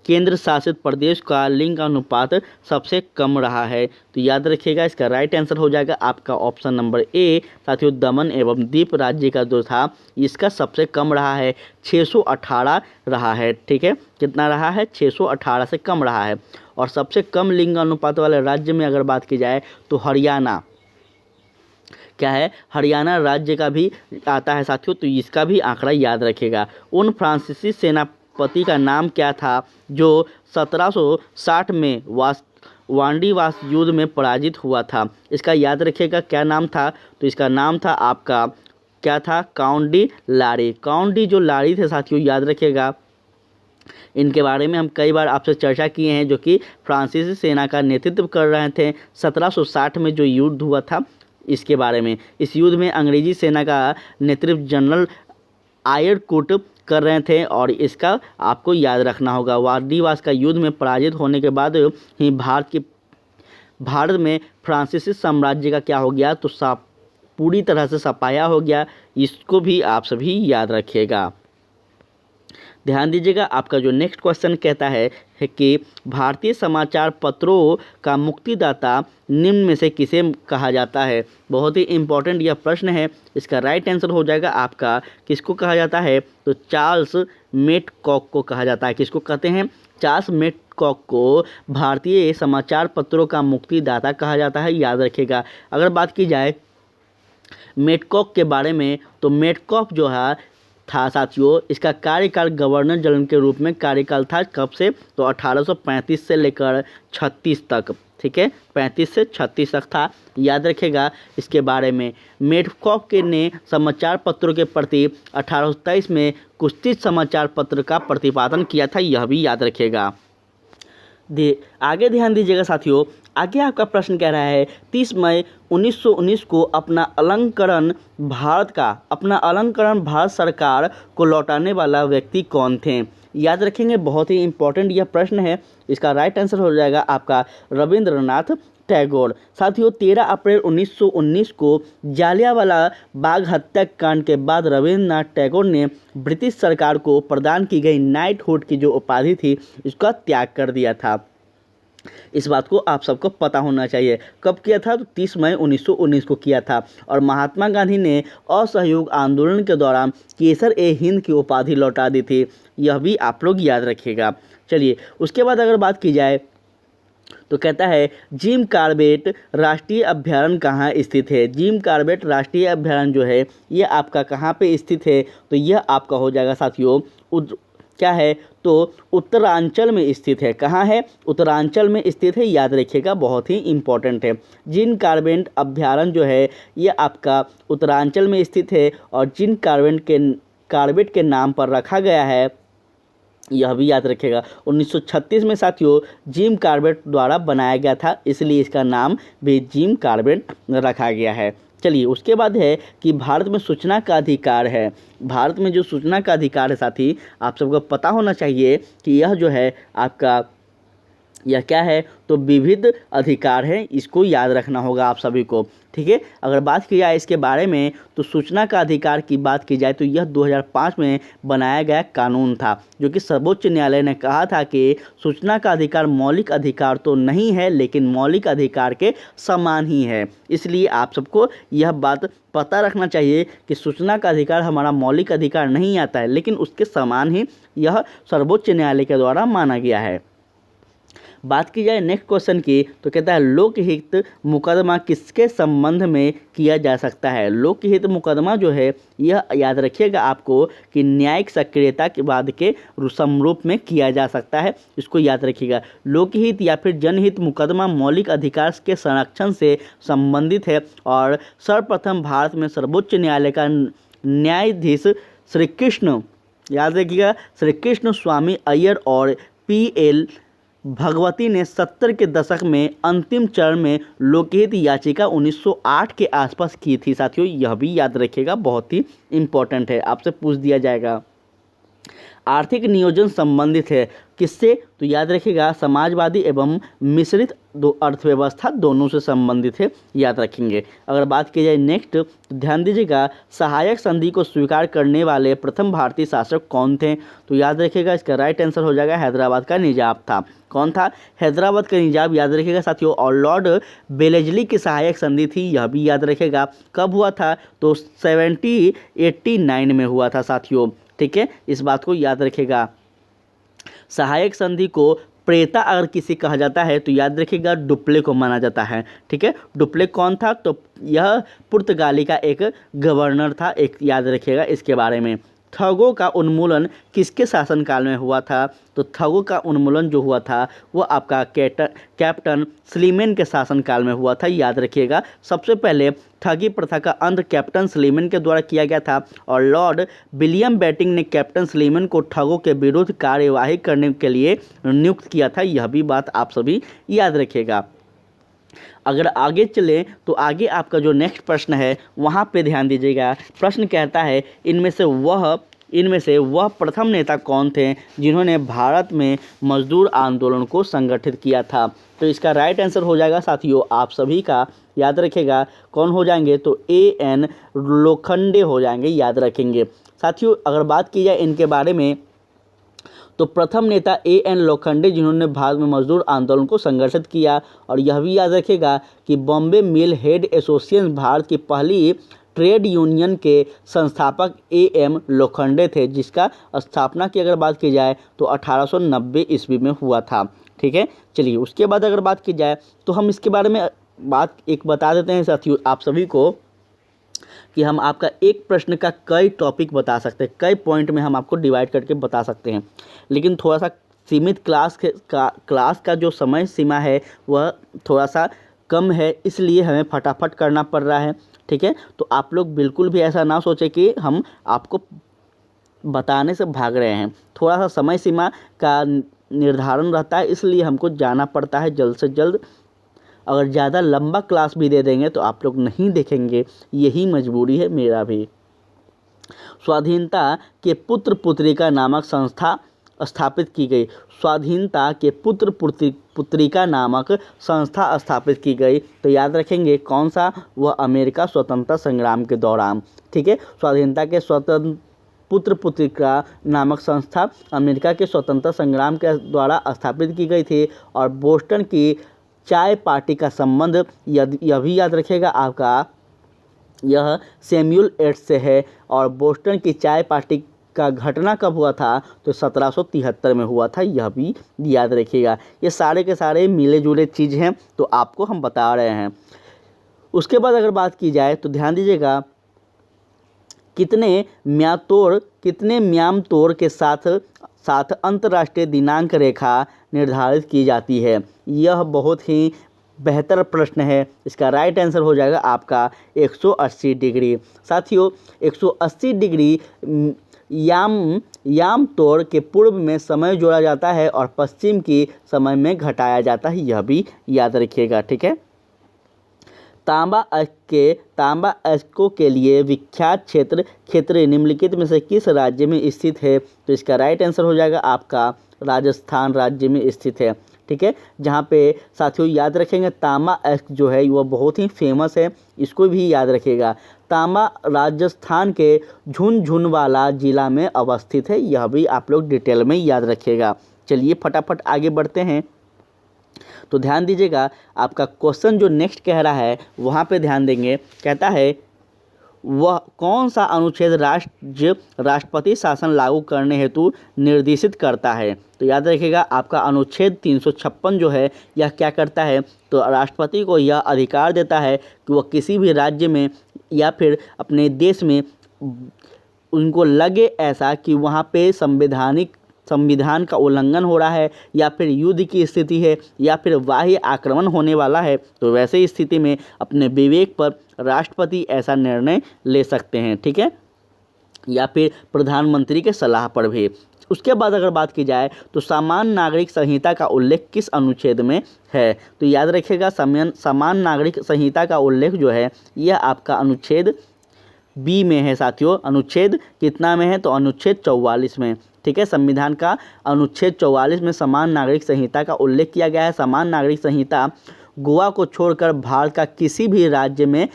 Speaker 1: केंद्र शासित प्रदेश का लिंग अनुपात सबसे कम रहा है? तो याद रखिएगा, इसका राइट आंसर हो जाएगा आपका ऑप्शन नंबर ए। साथियों, दमन एवं दीप राज्य का जो था इसका सबसे कम रहा है, 618 रहा है। ठीक है, कितना रहा है? 618 से कम रहा है। और सबसे कम लिंग अनुपात वाले राज्य में अगर बात की जाए तो हरियाणा क्या है? हरियाणा राज्य का भी आता है साथियों, तो इसका भी आंकड़ा याद रखिएगा। उन फ्रांसीसी सेनापति का नाम क्या था जो 1760 में वांडीवास युद्ध में पराजित हुआ था? इसका याद रखिएगा, क्या नाम था? तो इसका नाम था आपका क्या था? काउंट डी लारी। काउंट डी जो लारी थे साथियों, याद रखिएगा, इनके बारे में हम कई बार आपसे चर्चा किए हैं, जो कि फ्रांसीसी सेना का नेतृत्व कर रहे थे 1760 में जो युद्ध हुआ था इसके बारे में। इस युद्ध में अंग्रेजी सेना का नेतृत्व जनरल आयरकुट कर रहे थे और इसका आपको याद रखना होगा। वांडीवास का युद्ध में पराजित होने के बाद ही भारत में फ्रांसीसी साम्राज्य का क्या हो गया? तो पूरी तरह से सफाया हो गया। इसको भी आप सभी याद रखिएगा। ध्यान दीजिएगा, आपका जो नेक्स्ट क्वेश्चन कहता है कि भारतीय समाचार पत्रों का मुक्तिदाता निम्न में से किसे कहा जाता है? बहुत ही इंपॉर्टेंट यह प्रश्न है। इसका राइट आंसर हो जाएगा आपका किसको कहा जाता है? तो चार्ल्स मेडकॉक को कहा जाता है। किसको कहते हैं? चार्ल्स मेडकॉक को भारतीय समाचार पत्रों का मुक्तिदाता कहा जाता है। याद रखिएगा। अगर बात की जाए मेडकॉक के बारे में तो मेडकॉक जो है था साथियों, इसका कार्यकाल गवर्नर जनरल के रूप में कार्यकाल था। कब से? तो 1835 से लेकर 36 तक। ठीक है, 35 से 36 तक था। याद रखेगा इसके बारे में। मेडकॉक ने समाचार पत्रों के प्रति 1823 में कुछ समाचार पत्र का प्रतिपादन किया था, यह भी याद रखेगा। आगे ध्यान दीजिएगा साथियों, आगे आपका प्रश्न कह रहा है 30 मई 1919 को अपना अलंकरण भारत सरकार को लौटाने वाला व्यक्ति कौन थे? याद रखेंगे, बहुत ही इंपॉर्टेंट यह प्रश्न है। इसका राइट आंसर हो जाएगा आपका रविंद्रनाथ टैगोर। साथियों, 13 अप्रैल 1919 को जालियांवाला बाग हत्याकांड के बाद रविंद्रनाथ टैगोर ने ब्रिटिश सरकार को प्रदान की गई नाइटहुड की जो उपाधि थी इसका त्याग कर दिया था। इस बात को आप सबको पता होना चाहिए। कब किया था? तो 30 मई 1919 को किया था। और महात्मा गांधी ने असहयोग आंदोलन के दौरान केसर-ए-हिंद की उपाधि लौटा दी थी, यह भी आप लोग याद रखिएगा। चलिए, उसके बाद अगर बात की जाए तो कहता है जिम कॉर्बेट राष्ट्रीय अभयारण्य कहाँ स्थित है? जिम कॉर्बेट राष्ट्रीय अभयारण्य जो है ये आपका कहाँ पे स्थित है? तो यह आपका हो जाएगा साथियों क्या है? तो उत्तरांचल में स्थित है। कहाँ है? उत्तरांचल में स्थित है। याद रखिएगा, बहुत ही इंपॉर्टेंट है। जिम कॉर्बेट अभयारण्य जो है ये आपका उत्तरांचल में स्थित है और जिम कॉर्बेट के नाम पर रखा गया है, यह भी याद रखिएगा। 1936 में साथियों जिम कॉर्बेट द्वारा बनाया गया था, इसलिए इसका नाम भी जिम कॉर्बेट रखा गया है। चलिए, उसके बाद है कि भारत में सूचना का अधिकार है। भारत में जो सूचना का अधिकार है साथी, आप सबको पता होना चाहिए कि यह जो है आपका यह क्या है, तो विविध अधिकार है, इसको याद रखना होगा आप सभी को। ठीक है, अगर बात की जाए इसके बारे में तो सूचना का अधिकार की बात की जाए तो यह 2005 में बनाया गया कानून था, जो कि सर्वोच्च न्यायालय ने कहा था कि सूचना का अधिकार मौलिक अधिकार तो नहीं है लेकिन मौलिक अधिकार के समान ही है। इसलिए आप सबको यह बात पता रखना चाहिए कि सूचना का अधिकार हमारा मौलिक अधिकार नहीं आता है, लेकिन उसके समान ही यह सर्वोच्च न्यायालय के द्वारा माना गया है। बात की जाए नेक्स्ट क्वेश्चन की तो कहता है लोकहित मुकदमा किसके संबंध में किया जा सकता है। लोकहित मुकदमा जो है यह याद रखिएगा आपको कि न्यायिक सक्रियता के बाद के समरूप में किया जा सकता है, इसको याद रखिएगा। लोकहित या फिर जनहित मुकदमा मौलिक अधिकार के संरक्षण से संबंधित है और सर्वप्रथम भारत में सर्वोच्च न्यायालय का न्यायाधीश श्री कृष्ण, याद रखिएगा, श्री कृष्ण स्वामी अय्यर और PL भगवती ने 70 के दशक में अंतिम चरण में लोकहित याचिका 1908 के आसपास की थी। साथियों यह भी याद रखिएगा, बहुत ही इम्पोर्टेंट है, आपसे पूछ दिया जाएगा। आर्थिक नियोजन संबंधित है किससे, तो याद रखिएगा समाजवादी एवं मिश्रित अर्थव्यवस्था दोनों से संबंधित है, याद रखेंगे। अगर बात की जाए नेक्स्ट तो ध्यान दीजिएगा सहायक संधि को स्वीकार करने वाले प्रथम भारतीय शासक कौन थे, तो याद रखिएगा इसका राइट आंसर हो जाएगा हैदराबाद का निजाम था। कौन था, हैदराबाद का निजाम, याद रखिएगा साथियों। और लॉर्ड बेलेजली की सहायक संधि थी, यह भी याद रखिएगा। कब हुआ था, तो 1789 में हुआ था साथियों। ठीक है, इस बात को याद रखिएगा। सहायक संधि को प्रेता अगर किसी कहा जाता है तो याद रखिएगा डुप्ले को माना जाता है। ठीक है, डुप्ले कौन था, तो यह पुर्तगाली का एक गवर्नर था, एक याद रखिएगा इसके बारे में। ठगों का उन्मूलन किसके शासनकाल में हुआ था, तो ठगों का उन्मूलन जो हुआ था वो आपका कैप्टन स्लीमेन के शासनकाल में हुआ था, याद रखिएगा। सबसे पहले ठगी प्रथा का अंत कैप्टन स्लीमेन के द्वारा किया गया था और लॉर्ड विलियम बेटिंग ने कैप्टन स्लीमेन को ठगों के विरुद्ध कार्यवाही करने के लिए नियुक्त किया था, यह भी बात आप सभी याद रखिएगा। अगर आगे चलें तो आगे आपका जो नेक्स्ट प्रश्न है वहाँ पे ध्यान दीजिएगा। प्रश्न कहता है इनमें से वह प्रथम नेता कौन थे जिन्होंने भारत में मजदूर आंदोलन को संगठित किया था, तो इसका राइट आंसर हो जाएगा साथियों आप सभी का, याद रखेगा कौन हो जाएंगे, तो AN लोखंडे हो जाएंगे, याद रखेंगे साथियों। अगर बात की जाए इनके बारे में तो प्रथम नेता AN लोखंडे जिन्होंने भारत में मजदूर आंदोलन को संगठित किया, और यह भी याद रखेगा कि बॉम्बे मिल हेड एसोसिएशन भारत की पहली ट्रेड यूनियन के संस्थापक AM लोखंडे थे, जिसका स्थापना की अगर बात की जाए तो 1890 ईस्वी में हुआ था। ठीक है, चलिए उसके बाद अगर बात की जाए तो हम इसके बारे में बात एक बता देते हैं साथियों आप सभी को कि हम आपका एक प्रश्न का कई टॉपिक बता सकते हैं, कई पॉइंट में हम आपको डिवाइड करके बता सकते हैं, लेकिन थोड़ा सा सीमित क्लास का जो समय सीमा है वह थोड़ा सा कम है, इसलिए हमें फटाफट करना पड़ रहा है। ठीक है, तो आप लोग बिल्कुल भी ऐसा ना सोचें कि हम आपको बताने से भाग रहे हैं, थोड़ा सा समय सीमा का निर्धारण रहता है, इसलिए हमको जाना पड़ता है जल्द से जल्द। अगर ज़्यादा लंबा क्लास भी दे देंगे तो आप लोग नहीं देखेंगे, यही मजबूरी है मेरा भी। स्वाधीनता के पुत्र पुत्रिका नामक संस्था स्थापित की गई, स्वाधीनता के पुत्र पुत्रिका नामक संस्था स्थापित की गई, तो याद रखेंगे कौन सा, वह अमेरिका स्वतंत्रता संग्राम के दौरान। ठीक है, स्वाधीनता के पुत्र पुत्रिका नामक संस्था अमेरिका के स्वतंत्रता संग्राम के द्वारा स्थापित की गई थी, और बोस्टन की चाय पार्टी का संबंध यह भी याद रखेगा आपका, यह सैमुअल एड्स से है, और बोस्टन की चाय पार्टी का घटना कब हुआ था, तो 1773 में हुआ था, यह भी याद रखिएगा। ये सारे के सारे मिले जुले चीज़ हैं, तो आपको हम बता रहे हैं। उसके बाद अगर बात की जाए तो ध्यान दीजिएगा कितने म्याम तोड़ के साथ अंतर्राष्ट्रीय दिनांक रेखा निर्धारित की जाती है, यह बहुत ही बेहतर प्रश्न है। इसका राइट आंसर हो जाएगा आपका 180 डिग्री। साथियों 180 डिग्री याम तोड़ के पूर्व में समय जोड़ा जाता है और पश्चिम की समय में घटाया जाता है, यह भी याद रखिएगा। ठीक है, तांबा अयस्कों के लिए विख्यात क्षेत्र निम्नलिखित में से किस राज्य में स्थित है, तो इसका राइट आंसर हो जाएगा आपका राजस्थान राज्य में स्थित है। ठीक है, जहाँ पे साथियों याद रखेंगे तामा एक्ट जो है वह बहुत ही फेमस है, इसको भी याद रखिएगा। तामा राजस्थान के झुनझुनवाला जिला में अवस्थित है, यह भी आप लोग डिटेल में याद रखिएगा। चलिए फटाफट आगे बढ़ते हैं। तो ध्यान दीजिएगा, आपका क्वेश्चन जो नेक्स्ट कह रहा है वहाँ पे ध्यान देंगे। कहता है वह कौन सा अनुच्छेद राष्ट्रपति शासन लागू करने हेतु निर्देशित करता है। तो याद रखिएगा आपका अनुच्छेद 356 जो है यह क्या करता है, तो राष्ट्रपति को यह अधिकार देता है कि वह किसी भी राज्य में या फिर अपने देश में उनको लगे ऐसा कि वहाँ पे संविधान का उल्लंघन हो रहा है या फिर युद्ध की स्थिति है या फिर बाह्य आक्रमण होने वाला है, तो वैसे स्थिति में अपने विवेक पर राष्ट्रपति ऐसा निर्णय ले सकते हैं, ठीक है, या फिर प्रधानमंत्री के सलाह पर भी। उसके बाद अगर बात की जाए तो सामान्य नागरिक संहिता का उल्लेख किस अनुच्छेद में है, तो याद रखिएगा सामान्य नागरिक संहिता का उल्लेख जो है यह आपका अनुच्छेद बी में है साथियों। अनुच्छेद कितना में है, तो अनुच्छेद 44 में, ठीक है। संविधान का अनुच्छेद 44 में समान नागरिक संहिता का उल्लेख किया गया है। समान नागरिक संहिता गोवा को छोड़कर भारत का किसी भी राज्य में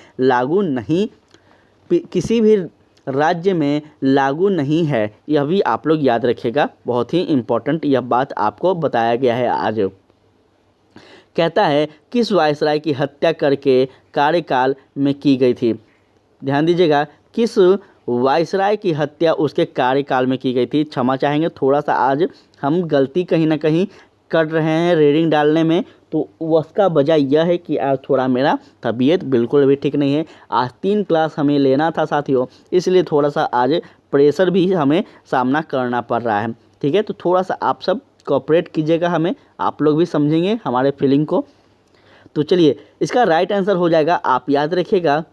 Speaker 1: लागू नहीं है, यह भी आप लोग याद रखिएगा, बहुत ही इम्पोर्टेंट यह बात आपको बताया गया है आज। कहता है किस वायसराय की हत्या करके कार्यकाल में की गई थी। ध्यान दीजिएगा, किस वायसराय की हत्या उसके कार्यकाल में की गई थी। क्षमा चाहेंगे, थोड़ा सा आज हम गलती कहीं ना कहीं कर रहे हैं रीडिंग डालने में, तो उसका वजह यह है कि आज थोड़ा मेरा तबीयत बिल्कुल भी ठीक नहीं है। आज 3 क्लास हमें लेना था साथियों, इसलिए थोड़ा सा आज प्रेशर भी हमें सामना करना पड़ रहा है, ठीक है। तो थोड़ा सा आप सब कोऑपरेट कीजिएगा, हमें आप लोग भी समझेंगे हमारे फीलिंग को। तो चलिए इसका राइट आंसर हो जाएगा, आप याद रखिएगा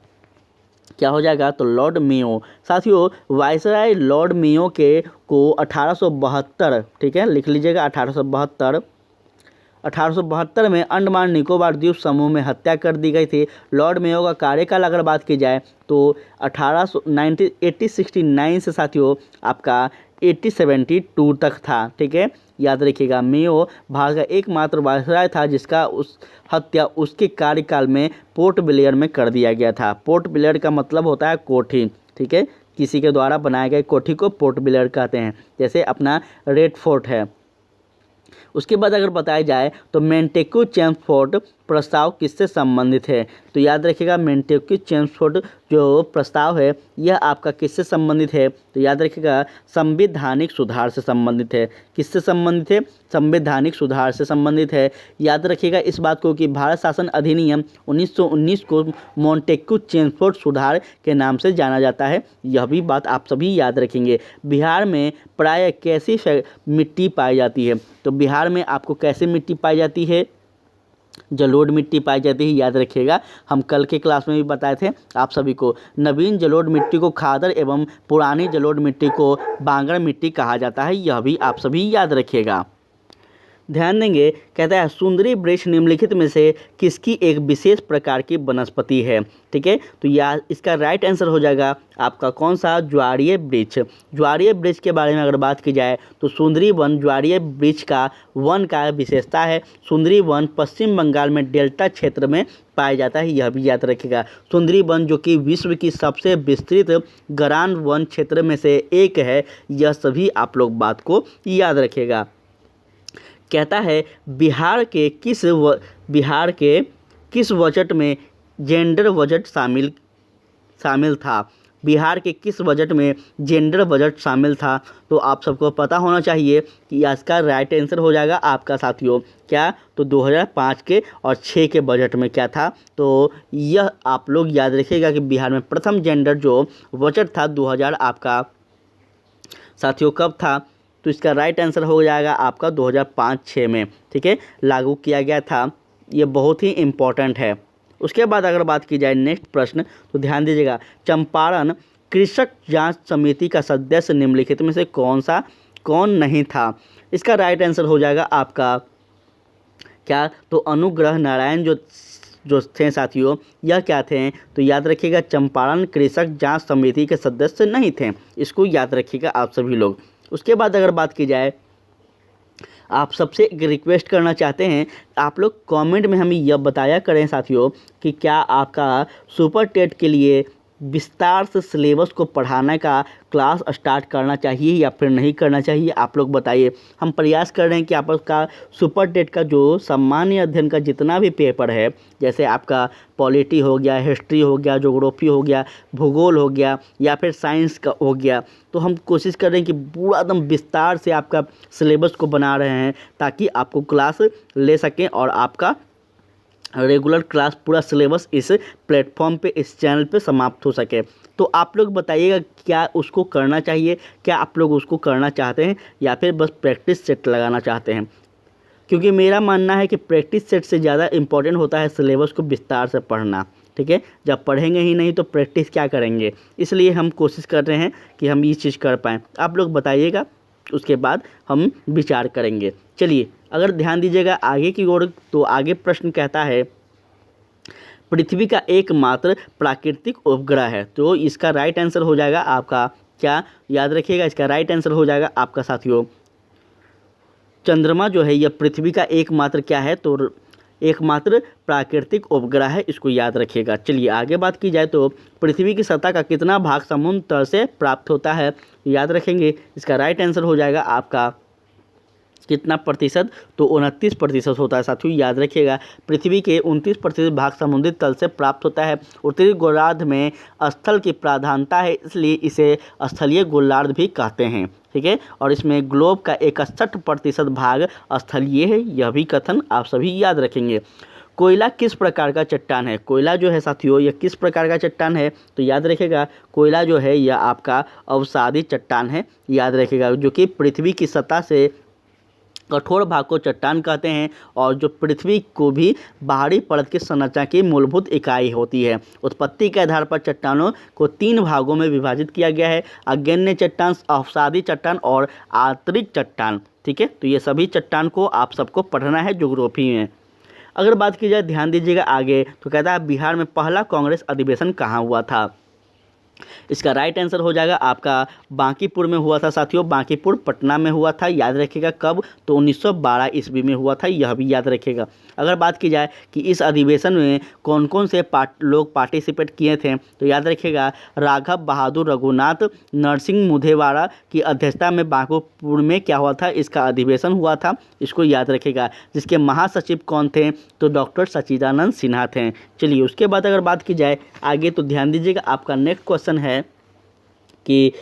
Speaker 1: क्या हो जाएगा, तो लॉर्ड मेयो। साथियों वायसराय लॉर्ड मेयो को 1872, ठीक है, लिख लीजिएगा 1872 में अंडमान निकोबार द्वीप समूह में हत्या कर दी गई थी। लॉर्ड मेयो का कार्यकाल अगर बात की जाए तो 1869 से साथियों आपका 1872 तक था, ठीक है। याद रखिएगा मेयो भारत का एकमात्र वायसराय था जिसका हत्या उसके कार्यकाल में पोर्ट ब्लेयर में कर दिया गया था। पोर्ट ब्लेयर का मतलब होता है कोठी, ठीक है, किसी के द्वारा बनाए गए कोठी को पोर्ट ब्लेयर कहते हैं, जैसे अपना रेड फोर्ट है। उसके बाद अगर बताया जाए तो मेंटेक्यू चेम्सफोर्ड प्रस्ताव किससे संबंधित है, तो याद रखिएगा मेंटेक्यू चेम्सफोर्ड जो प्रस्ताव है यह आपका किससे संबंधित है, तो याद रखिएगा संवैधानिक सुधार से संबंधित है। किससे संबंधित है, संवैधानिक सुधार से संबंधित है। याद रखिएगा इस बात को कि भारत शासन अधिनियम 1919 को मोंटेक्यू चेम्सफोर्ड सुधार के नाम से जाना जाता है, यह भी बात आप सभी याद रखेंगे। बिहार में प्रायः कैसी मिट्टी पाई जाती है, तो बिहार में आपको कैसी मिट्टी पाई जाती है, जलोढ़ मिट्टी पाई जाती है। याद रखिएगा हम कल के क्लास में भी बताए थे आप सभी को, नवीन जलोढ़ मिट्टी को खादर एवं पुरानी जलोढ़ मिट्टी को बांगर मिट्टी कहा जाता है, यह भी आप सभी याद रखिएगा। ध्यान देंगे, कहता है सुंदरी वृक्ष निम्नलिखित में से किसकी एक विशेष प्रकार की वनस्पति है, ठीक है। तो यह इसका राइट आंसर हो जाएगा आपका कौन सा, ज्वारीय वृक्ष। ज्वारीय वृक्ष के बारे में अगर बात की जाए तो सुंदरी वन ज्वारीय वृक्ष का वन का विशेषता है। सुंदरी वन पश्चिम बंगाल में डेल्टा क्षेत्र में पाया जाता है, यह भी याद रखिएगा। सुंदरी वन जो कि विश्व की सबसे विस्तृत गरान वन क्षेत्र में से एक है, यह सभी आप लोग बात को याद रखिएगा। कहता है बिहार के किस बजट में जेंडर बजट शामिल था। बिहार के किस बजट में जेंडर बजट शामिल था, तो आप सबको पता होना चाहिए कि इसका राइट आंसर हो जाएगा आपका साथियों क्या, तो 2005 के और 6 के बजट में क्या था, तो यह आप लोग याद रखिएगा कि बिहार में प्रथम जेंडर जो बजट था 2000 आपका साथियों कब था, तो इसका राइट आंसर हो जाएगा आपका 2005-6 में, ठीक है, लागू किया गया था। ये बहुत ही इम्पोर्टेंट है। उसके बाद अगर बात की जाए नेक्स्ट प्रश्न, तो ध्यान दीजिएगा चंपारण कृषक जांच समिति का सदस्य निम्नलिखित में से कौन नहीं था। इसका राइट आंसर हो जाएगा आपका क्या, तो अनुग्रह नारायण जो थे साथियों, यह क्या थे, तो याद रखिएगा चंपारण कृषक जांच समिति के सदस्य नहीं थे, इसको याद रखिएगा आप सभी लोग। उसके बाद अगर बात की जाए आप सबसे एक रिक्वेस्ट करना चाहते हैं, आप लोग कमेंट में हमें यह बताया करें साथियों कि क्या आपका सुपर टेट के लिए विस्तार से सिलेबस को पढ़ाने का क्लास स्टार्ट करना चाहिए या फिर नहीं करना चाहिए, आप लोग बताइए। हम प्रयास कर रहे हैं कि आपका सुपर टेट का जो सामान्य अध्ययन का जितना भी पेपर है, जैसे आपका पॉलिटी हो गया, हिस्ट्री हो गया, ज्योग्राफी हो गया, भूगोल हो गया या फिर साइंस का हो गया, तो हम कोशिश कर रहे हैं कि पूरा एकदम विस्तार से आपका सिलेबस को बना रहे हैं ताकि आपको क्लास ले सकें और आपका रेगुलर क्लास पूरा सिलेबस इस प्लेटफॉर्म पे, इस चैनल पे समाप्त हो सके। तो आप लोग बताइएगा क्या उसको करना चाहिए, क्या आप लोग उसको करना चाहते हैं या फिर बस प्रैक्टिस सेट लगाना चाहते हैं। क्योंकि मेरा मानना है कि प्रैक्टिस सेट से ज़्यादा इम्पोर्टेंट होता है सिलेबस को विस्तार से पढ़ना। ठीक है, जब पढ़ेंगे ही नहीं तो प्रैक्टिस क्या करेंगे। इसलिए हम कोशिश कर रहे हैं कि हम ये चीज़ कर पाएँ। आप लोग बताइएगा, उसके बाद हम विचार करेंगे। चलिए, अगर ध्यान दीजिएगा आगे की ओर, तो आगे प्रश्न कहता है पृथ्वी का एकमात्र प्राकृतिक उपग्रह है। तो इसका राइट आंसर हो जाएगा आपका, क्या याद रखिएगा, इसका राइट आंसर हो जाएगा आपका साथियों चंद्रमा जो है यह पृथ्वी का एकमात्र क्या है, तो एकमात्र प्राकृतिक उपग्रह है, इसको याद रखिएगा। चलिए आगे बात की जाए तो पृथ्वी की सतह का कितना भाग समुद्र तल से प्राप्त होता है, याद रखेंगे। इसका राइट आंसर हो जाएगा आपका कितना प्रतिशत, तो 29% होता है साथियों, याद रखिएगा। पृथ्वी के 29% भाग समुद्री तल से प्राप्त होता है। उत्तरी गोलार्ध में स्थल की प्राधान्यता है, इसलिए इसे स्थलीय गोलार्ध भी कहते हैं। ठीक है, और इसमें ग्लोब का 61% भाग स्थलीय है, यह भी कथन आप सभी याद रखेंगे। कोयला किस प्रकार का चट्टान है, कोयला जो है साथियों यह किस प्रकार का चट्टान है, तो याद रखिएगा कोयला जो है यह आपका अवसादी चट्टान है, याद रखिएगा, जो कि पृथ्वी की सतह से कठोर भाग को चट्टान कहते हैं और जो पृथ्वी को भी बाहरी परत की संरचना की मूलभूत इकाई होती है। उत्पत्ति के आधार पर चट्टानों को 3 भागों में विभाजित किया गया है, आग्नेय चट्टान, अवसादी चट्टान और आंतरिक चट्टान। ठीक है, तो ये सभी चट्टान को आप सबको पढ़ना है ज्योग्राफी में। अगर बात की जाए, ध्यान दीजिएगा आगे, तो कहता है बिहार में पहला कांग्रेस अधिवेशन कहाँ हुआ था। इसका राइट आंसर हो जाएगा आपका बांकीपुर में हुआ था साथियों, बांकीपुर पटना में हुआ था, याद रखिएगा। कब, तो 1912 ईस्वी में हुआ था, यह भी याद रखिएगा। अगर बात की जाए कि इस अधिवेशन में कौन कौन से लोग पार्टिसिपेट किए थे, तो याद रखिएगा राघव बहादुर रघुनाथ नरसिंह मुधेवाड़ा की अध्यक्षता में बांकीपुर में क्या हुआ था, इसका अधिवेशन हुआ था, इसको याद रखिएगा। जिसके महासचिव कौन थे, तो डॉक्टर सच्चिदानंद सिन्हा थे। चलिए उसके बाद अगर बात की जाए आगे, तो ध्यान दीजिएगा आपका नेक्स्ट क्वेश्चन है कि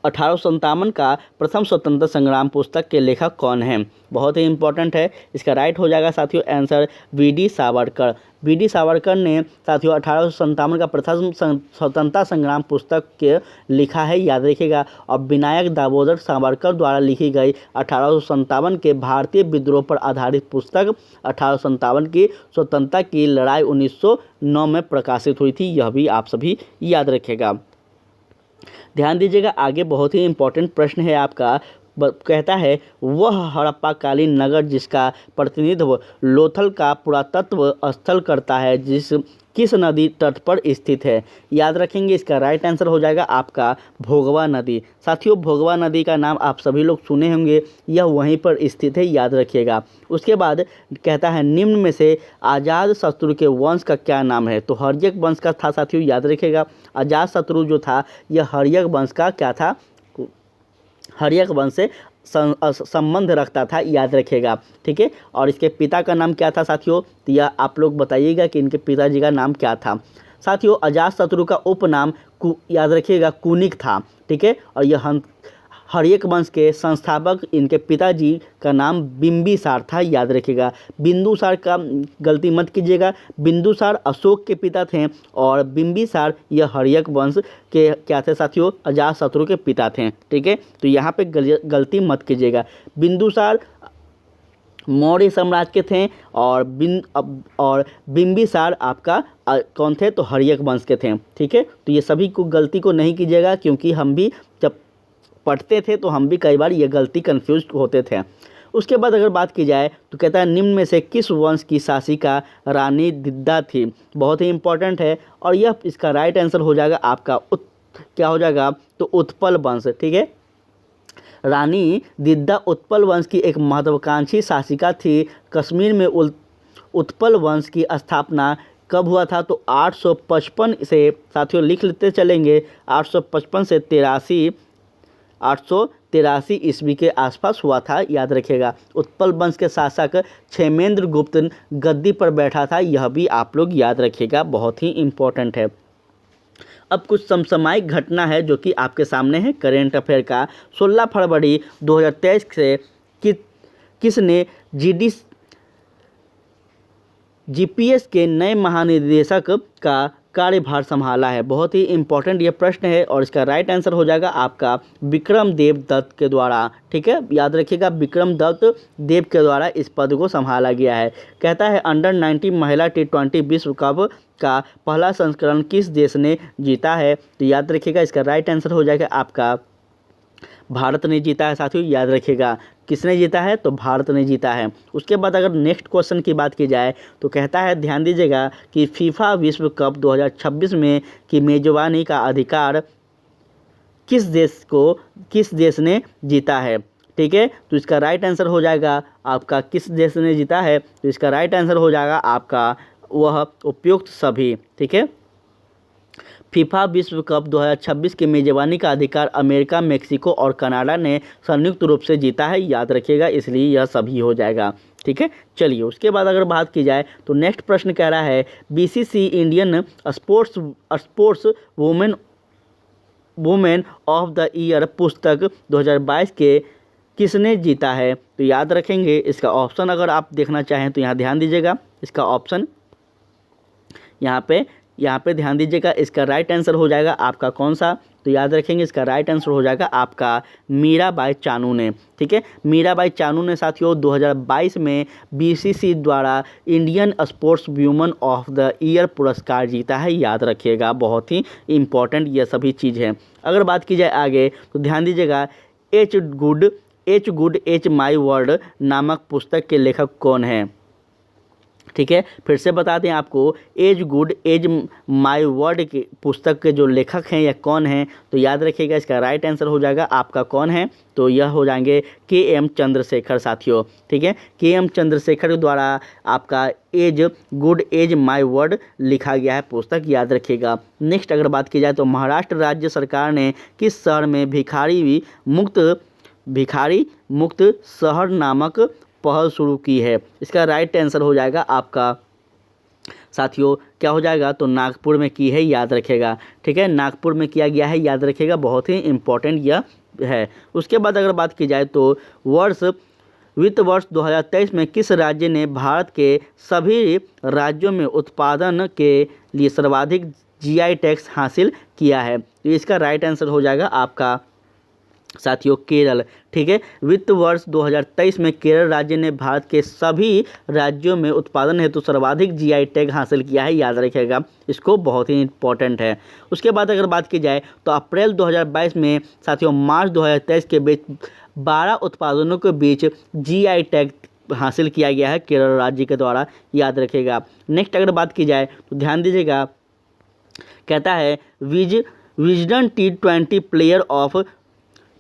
Speaker 1: 1857 का प्रथम स्वतंत्रता संग्राम पुस्तक के लेखक कौन है, बहुत ही इंपॉर्टेंट है। इसका राइट हो जाएगा साथियों answer VD. Savarkar. VD. Savarkar ने साथियों 1857 का प्रथम स्वतंत्रता संग्राम पुस्तक के लिखा है, याद रखिएगा। और विनायक दामोदर सावरकर द्वारा लिखी गई 1857 के भारतीय विद्रोह पर आधारित पुस्तक 1857 की स्वतंत्रता की लड़ाई 1909 में प्रकाशित हुई थी, यह भी आप सभी याद रखिएगा। ध्यान दीजिएगा आगे, बहुत ही इंपॉर्टेंट प्रश्न है आपका। कहता है वह हड़प्पाकालीन नगर जिसका प्रतिनिधित्व लोथल का पुरातत्व स्थल करता है किस नदी तट पर स्थित है, याद रखेंगे। इसका राइट आंसर हो जाएगा आपका भोगवा नदी। साथियों भोगवा नदी का नाम आप सभी लोग सुने होंगे, यह वहीं पर स्थित है, याद रखिएगा। उसके बाद कहता है निम्न में से अजात शत्रु के वंश का क्या नाम है, तो हर्यक वंश का था साथियों, याद रखिएगा। अजात शत्रु जो था यह हर्यक वंश का क्या था, हर्यक वंश से संबंध रखता था, याद रखिएगा। ठीक है, और इसके पिता का नाम क्या था साथियों, तो यह आप लोग बताइएगा कि इनके पिताजी का नाम क्या था। साथियों अजातशत्रु का उपनाम याद रखिएगा कुनिक था। ठीक है, और यह हर्यक वंश के संस्थापक इनके पिताजी का नाम बिंबिसार था, याद रखिएगा। बिंदुसार का गलती मत कीजिएगा, बिंदुसार अशोक के पिता थे और बिंबिसार यह हर्यक वंश के क्या थे साथियों, अजातशत्रु के पिता थे। ठीक है, तो यहाँ पे गलती मत कीजिएगा। बिंदुसार मौर्य साम्राज्य के थे और बिंबिसार आपका कौन थे, तो हर्यक वंश के थे। ठीक है, तो ये सभी को गलती को नहीं कीजिएगा, क्योंकि हम भी जब पढ़ते थे तो हम भी कई बार ये गलती कंफ्यूज होते थे। उसके बाद अगर बात की जाए तो कहता है निम्न में से किस वंश की शासिका रानी दिद्दा थी, बहुत ही इंपॉर्टेंट है। और यह इसका राइट आंसर हो जाएगा आपका क्या हो जाएगा, तो उत्पल वंश। ठीक है, रानी दिद्दा उत्पल वंश की एक महत्वाकांक्षी शासिका थी। कश्मीर में उत्पल वंश की स्थापना कब हुआ था? तो 855 से, साथियों लिख लेते चलेंगे, 855 से 883 ईस्वी के आसपास हुआ था, याद रखिएगा। उत्पल वंश के शासक क्षेमेंद्र गुप्त गद्दी पर बैठा था, यह भी आप लोग याद रखिएगा, बहुत ही इम्पोर्टेंट है। अब कुछ समसामयिक घटना है जो कि आपके सामने है करेंट अफेयर का। 16 फरवरी 2023 से किसने जीपीएस के नए महानिदेशक का कार्यभार संभाला है? बहुत ही इंपॉर्टेंट ये प्रश्न है और इसका राइट आंसर हो जाएगा आपका विक्रम देव दत्त के द्वारा। ठीक है, याद रखिएगा, विक्रम दत्त देव के द्वारा इस पद को संभाला गया है। कहता है अंडर 19 महिला T20 विश्व कप का पहला संस्करण किस देश ने जीता है? तो याद रखिएगा, इसका राइट आंसर हो जाएगा आपका भारत ने जीता है। साथियों याद रखिएगा, किसने जीता है? तो भारत ने जीता है। उसके बाद अगर नेक्स्ट क्वेश्चन की बात की जाए तो कहता है, ध्यान दीजिएगा कि फीफा विश्व कप 2026 में की मेजबानी का अधिकार किस देश ने जीता है? ठीक है, तो इसका राइट आंसर हो जाएगा आपका किस देश ने जीता है? तो इसका राइट आंसर हो जाएगा आपका वह उपयुक्त सभी। ठीक है, फीफा विश्व कप 2026 की मेजबानी का अधिकार अमेरिका, मेक्सिको और कनाडा ने संयुक्त रूप से जीता है, याद रखिएगा, इसलिए यह सभी हो जाएगा। ठीक है, चलिए उसके बाद अगर बात की जाए तो नेक्स्ट प्रश्न कह रहा है, BCC Indian sports women of the year पुस्तक 2022 के किसने जीता है? तो याद रखेंगे, इसका ऑप्शन अगर आप देखना चाहें तो यहाँ ध्यान दीजिएगा, इसका ऑप्शन यहाँ पे ध्यान दीजिएगा, इसका राइट आंसर हो जाएगा आपका कौन सा? तो याद रखेंगे, इसका राइट आंसर हो जाएगा आपका मीराबाई चानू ने। ठीक है, मीराबाई चानू ने साथियों 2022 में बीसीसी द्वारा Indian sports women of the year पुरस्कार जीता है, याद रखिएगा, बहुत ही इंपॉर्टेंट ये सभी चीज़ है। अगर बात की जाए आगे तो ध्यान दीजिएगा, H good H my world नामक पुस्तक के लेखक कौन हैं? ठीक है, फिर से बता दें आपको, as good as my word के पुस्तक के जो लेखक हैं या कौन हैं? तो याद रखिएगा, इसका राइट आंसर हो जाएगा आपका कौन है? तो यह हो जाएंगे KM चंद्रशेखर साथियों। ठीक है, KM चंद्रशेखर के द्वारा आपका as good as my word लिखा गया है पुस्तक, याद रखिएगा। नेक्स्ट अगर बात की जाए तो महाराष्ट्र राज्य सरकार ने किस शहर में भिखारी मुक्त शहर नामक पहल शुरू की है? इसका राइट आंसर हो जाएगा आपका साथियों क्या हो जाएगा? तो नागपुर में की है, याद रखेगा। ठीक है, नागपुर में किया गया है, याद रखेगा, बहुत ही इम्पोर्टेंट यह है। उसके बाद अगर बात की जाए तो वित्त वर्ष 2023 में किस राज्य ने भारत के सभी राज्यों में उत्पादन के लिए सर्वाधिक GI टैक्स हासिल किया है? तो इसका राइट आंसर हो जाएगा आपका साथियों केरल। ठीक है, वित्त वर्ष 2023 में केरल राज्य ने भारत के सभी राज्यों में उत्पादन हेतु सर्वाधिक GI टैग हासिल किया है, याद रखिएगा, इसको बहुत ही इंपॉर्टेंट है। उसके बाद अगर बात की जाए तो अप्रैल 2022 में साथियों मार्च 2023 के बीच 12 उत्पादनों के बीच GI टैग हासिल किया गया है केरल राज्य के द्वारा, याद रखिएगा। नेक्स्ट अगर बात की जाए तो ध्यान दीजिएगा, कहता है विजडन T20 प्लेयर ऑफ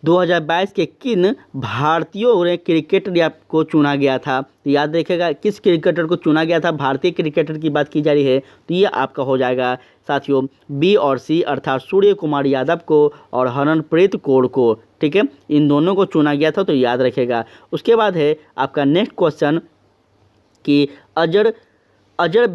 Speaker 1: 2022 के किन भारतीयों ने क्रिकेटर को चुना गया था? तो याद रखिएगा, किस क्रिकेटर को चुना गया था? भारतीय क्रिकेटर की बात की जा रही है, तो ये आपका हो जाएगा साथियों B और C, अर्थात सूर्य कुमार यादव को और हरमनप्रीत कौर को। ठीक है, इन दोनों को चुना गया था, तो याद रखेगा। उसके बाद है आपका नेक्स्ट क्वेश्चन कि अजर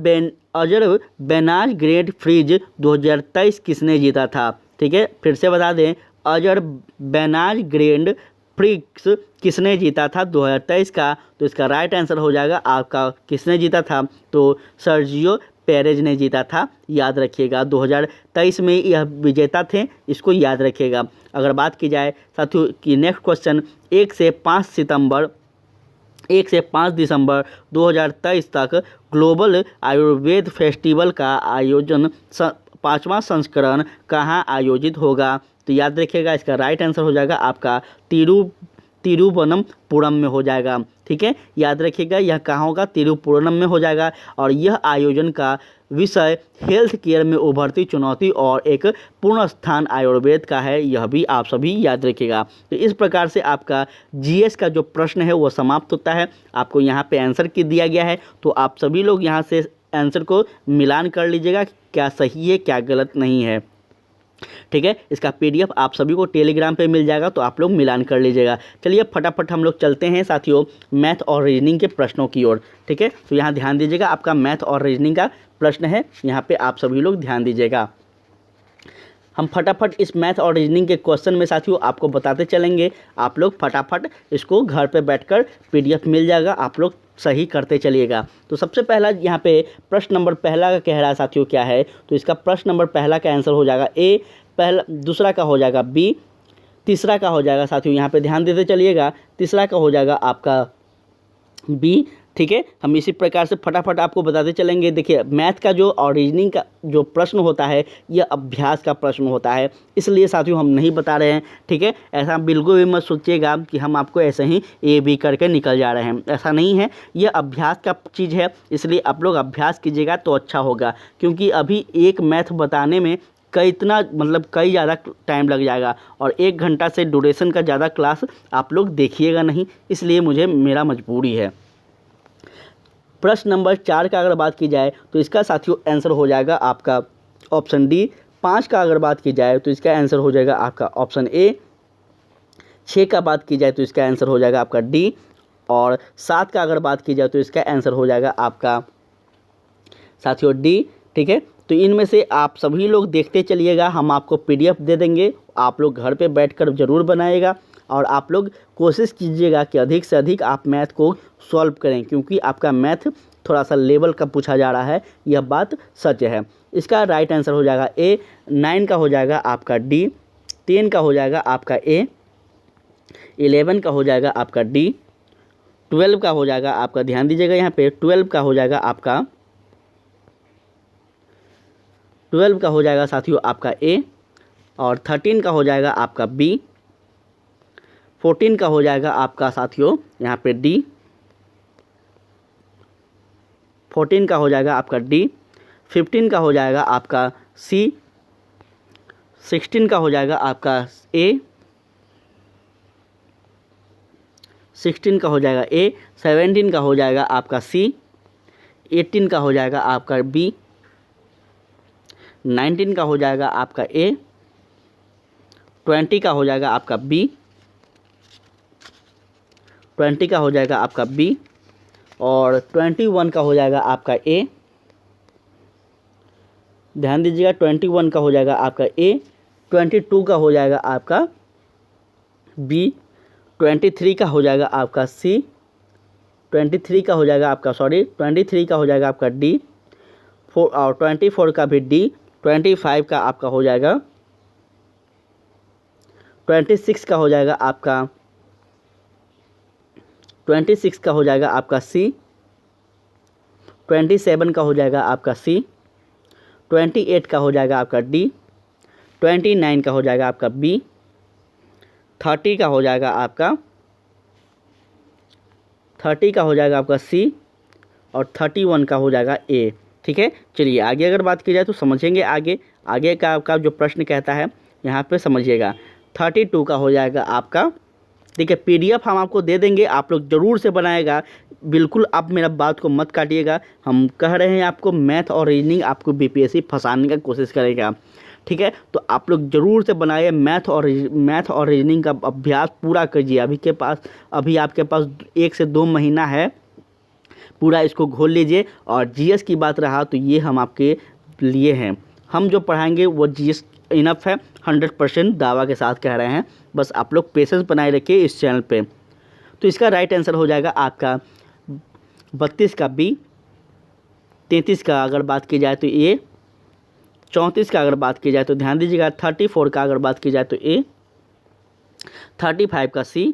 Speaker 1: बेनाज ग्रेट फ्रीज 2023 किसने जीता था? ठीक है, फिर से बता दें, अजर बेनाज ग्रैंड प्रिक्स किसने जीता था 2023 का? तो इसका राइट आंसर हो जाएगा आपका किसने जीता था? तो सर्जियो पेरेज ने जीता था, याद रखिएगा। 2023 में यह विजेता थे, इसको याद रखिएगा। अगर बात की जाए साथियों कि नेक्स्ट क्वेश्चन 1 से 5 दिसंबर 2023 तक ग्लोबल आयुर्वेद फेस्टिवल का आयोजन 5वां संस्करण कहाँ आयोजित होगा? तो याद रखिएगा, इसका राइट आंसर हो जाएगा आपका तिरुवनंतपुरम में हो जाएगा। ठीक है, याद रखिएगा यह कहाँ होगा, तिरुपुरम में हो जाएगा। और यह आयोजन का विषय हेल्थ केयर में उभरती चुनौती और एक पूर्ण स्थान आयुर्वेद का है, यह भी आप सभी याद रखिएगा। तो इस प्रकार से आपका जीएस का जो प्रश्न है वो समाप्त होता है। आपको यहाँ पे आंसर की दिया गया है, तो आप सभी लोग यहाँ से आंसर को मिलान कर लीजिएगा, क्या सही है क्या गलत नहीं है। ठीक है, इसका पीडीएफ आप सभी को टेलीग्राम पे मिल जाएगा, तो आप लोग मिलान कर लीजिएगा। चलिए फटाफट हम लोग चलते हैं साथियों मैथ और रीजनिंग के प्रश्नों की ओर। ठीक है, तो यहाँ ध्यान दीजिएगा, आपका मैथ और रीजनिंग का प्रश्न है, यहाँ पे आप सभी लोग ध्यान दीजिएगा। हम फटाफट इस मैथ और रीजनिंग के क्वेश्चन में साथियों आपको बताते चलेंगे, आप लोग फटाफट इसको घर पे बैठकर पीडीएफ मिल जाएगा, आप लोग सही करते चलिएगा। तो सबसे पहला यहाँ पे प्रश्न नंबर पहला का कह रहा है साथियों क्या है, तो इसका प्रश्न नंबर पहला का आंसर हो जाएगा ए, पहला दूसरा का हो जाएगा बी, तीसरा का हो जाएगा साथियों यहाँ पे ध्यान देते चलिएगा, तीसरा का हो जाएगा आपका बी। ठीक है, हम इसी प्रकार से फटाफट आपको बताते चलेंगे। देखिए मैथ का जो और रीजनिंग का जो प्रश्न होता है यह अभ्यास का प्रश्न होता है, इसलिए साथियों हम नहीं बता रहे हैं। ठीक है, ऐसा बिल्कुल भी मत सोचिएगा कि हम आपको ऐसे ही ए बी करके निकल जा रहे हैं, ऐसा नहीं है, यह अभ्यास का चीज़ है, इसलिए आप लोग अभ्यास कीजिएगा तो अच्छा होगा। क्योंकि अभी एक मैथ बताने में कई ज़्यादा टाइम लग जाएगा, और 1 घंटा से ड्यूरेशन का ज़्यादा क्लास आप लोग देखिएगा नहीं, इसलिए मेरा मजबूरी है। प्रश्न नंबर 4 का अगर बात की जाए तो इसका साथियों आंसर हो जाएगा आपका ऑप्शन डी। 5 का अगर बात की जाए तो इसका आंसर हो जाएगा आपका ऑप्शन ए। 6 का बात की जाए तो इसका आंसर हो जाएगा आपका डी। और 7 का अगर बात की जाए तो इसका आंसर हो जाएगा आपका साथियों डी। ठीक है, तो इनमें से आप सभी लोग देखते चलिएगा, हम आपको पीडीएफ दे देंगे, आप लोग घर पे बैठकर ज़रूर बनाएगा, और आप लोग कोशिश कीजिएगा कि अधिक से अधिक आप मैथ को सॉल्व करें, क्योंकि आपका मैथ थोड़ा सा लेवल का पूछा जा रहा है, यह बात सच है। इसका राइट आंसर हो जाएगा ए। 9 का हो जाएगा आपका डी। 10 का हो जाएगा आपका ए। 11 का हो जाएगा आपका डी। 12 का हो जाएगा आपका, ध्यान दीजिएगा यहाँ पे, 12 का हो जाएगा आपका, 12 का हो जाएगा साथियों आपका ए। और 13 का हो जाएगा आपका बी। 14 का हो जाएगा आपका साथियों यहाँ पे डी। 14 का हो जाएगा आपका डी। 15 का हो जाएगा आपका सी। 16 का हो जाएगा आपका ए। 16 का हो जाएगा ए। 17 का हो जाएगा आपका सी। 18 का हो जाएगा आपका बी। 19 का हो जाएगा आपका ए। 20 का हो जाएगा आपका बी। 20 का हो जाएगा आपका बी। और 21 का हो जाएगा आपका ए। ध्यान दीजिएगा, 21 का हो जाएगा आपका ए। 22 का हो जाएगा आपका बी। 23 का हो जाएगा आपका सी। 23 का हो जाएगा आपका 23 का हो जाएगा आपका डी। और 24 का भी डी। 25 का आपका हो जाएगा, 26 का हो जाएगा आपका, 26 का हो जाएगा आपका सी। 27 का हो जाएगा आपका सी। 28 का हो जाएगा आपका डी। 29 का हो जाएगा आपका बी। 30 का हो जाएगा आपका, 30 का हो जाएगा आपका सी। और 31 का हो जाएगा ए। ठीक है, चलिए आगे अगर बात की जाए तो समझेंगे, आगे का आपका जो प्रश्न कहता है यहाँ पे समझिएगा। 32 का हो जाएगा आपका, ठीक है, पीडीएफ हम आपको दे देंगे, आप लोग ज़रूर से बनाएगा, बिल्कुल आप मेरा बात को मत काटिएगा। हम कह रहे हैं आपको मैथ और रीजनिंग आपको बीपीएससी फंसाने की कोशिश करेगा। ठीक है, तो आप लोग ज़रूर से बनाइए, मैथ और रीजनिंग का अभ्यास पूरा कीजिए। अभी आपके पास 1 से 2 महीना है, पूरा इसको घोल लीजिए। और जीएस की बात रहा तो ये हम आपके लिए हैं, हम जो पढ़ाएंगे वो जीएस इनफ है, 100% दावा के साथ कह रहे हैं। बस आप लोग पेशेंस बनाए रखिए इस चैनल पे। तो इसका राइट आंसर हो जाएगा आपका 32 का बी। 33 का अगर बात की जाए तो ए। 34 का अगर बात की जाए तो ध्यान दीजिएगा, 34 का अगर बात की जाए तो ए। 35 का सी।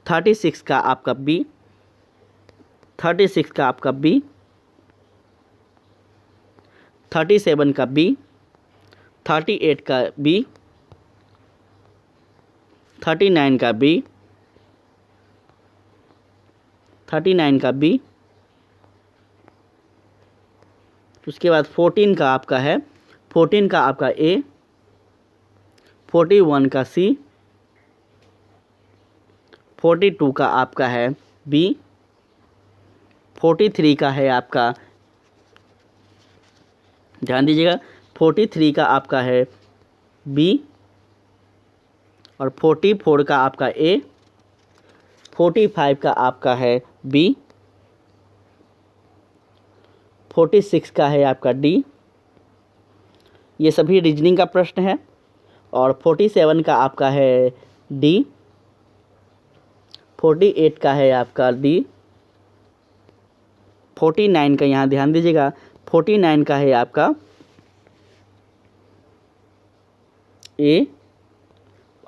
Speaker 1: 36 का आपका बी। 36 का आपका बी। 37 का बी। 38 का बी। 39 का बी। 39 का बी, उसके बाद 14 का आपका है, 14 का आपका ए, 41 का सी, 42 का आपका है बी, 43 का है आपका, ध्यान दीजिएगा, 43 का आपका है बी, और 44 का आपका ए, 45 का आपका है बी, 46 का है आपका डी, ये सभी रीजनिंग का प्रश्न है। और 47 का आपका है डी, 48 का है आपका डी, 49 का, यहाँ ध्यान दीजिएगा, 49 का है आपका ए,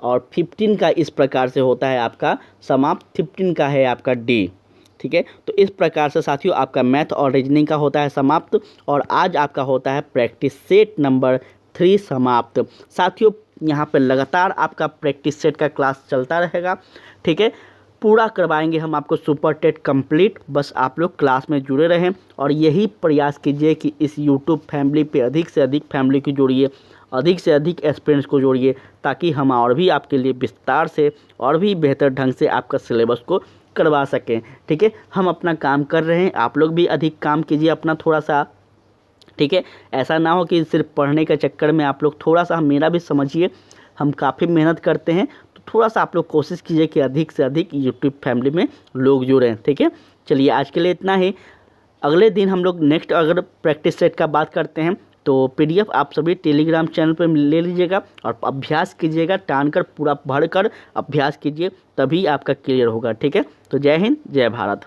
Speaker 1: और 15 का इस प्रकार से होता है आपका समाप्त, 15 का है आपका डी। ठीक है, तो इस प्रकार से साथियों आपका मैथ और रीजनिंग का होता है समाप्त, और आज आपका होता है प्रैक्टिस सेट नंबर 3 समाप्त। साथियों यहाँ पे लगातार आपका प्रैक्टिस सेट का क्लास चलता रहेगा। ठीक है, पूरा करवाएंगे हम आपको सुपर टेट कंप्लीट, बस आप लोग क्लास में जुड़े रहें और यही प्रयास कीजिए कि इस यूट्यूब फैमिली पे अधिक से अधिक फैमिली को जोड़िए, अधिक से अधिक एस्पिरेंट्स को जोड़िए, ताकि हम और भी आपके लिए विस्तार से और भी बेहतर ढंग से आपका सिलेबस को करवा सकें। ठीक है, हम अपना काम कर रहे हैं, आप लोग भी अधिक काम कीजिए अपना थोड़ा सा। ठीक है, ऐसा ना हो कि सिर्फ पढ़ने के चक्कर में आप लोग थोड़ा सा मेरा भी समझिए, हम काफ़ी मेहनत करते हैं, तो थोड़ा सा आप लोग कोशिश कीजिए कि अधिक से अधिक यूट्यूब फैमिली में लोग जुड़ें। ठीक है, चलिए आज के लिए इतना ही। अगले दिन हम लोग नेक्स्ट अगर प्रैक्टिस सेट का बात करते हैं तो PDF आप सभी टेलीग्राम चैनल पर ले लीजिएगा और अभ्यास कीजिएगा, टान कर पूरा भर कर अभ्यास कीजिए, तभी आपका क्लियर होगा। ठीक है, तो जय हिंद, जय भारत।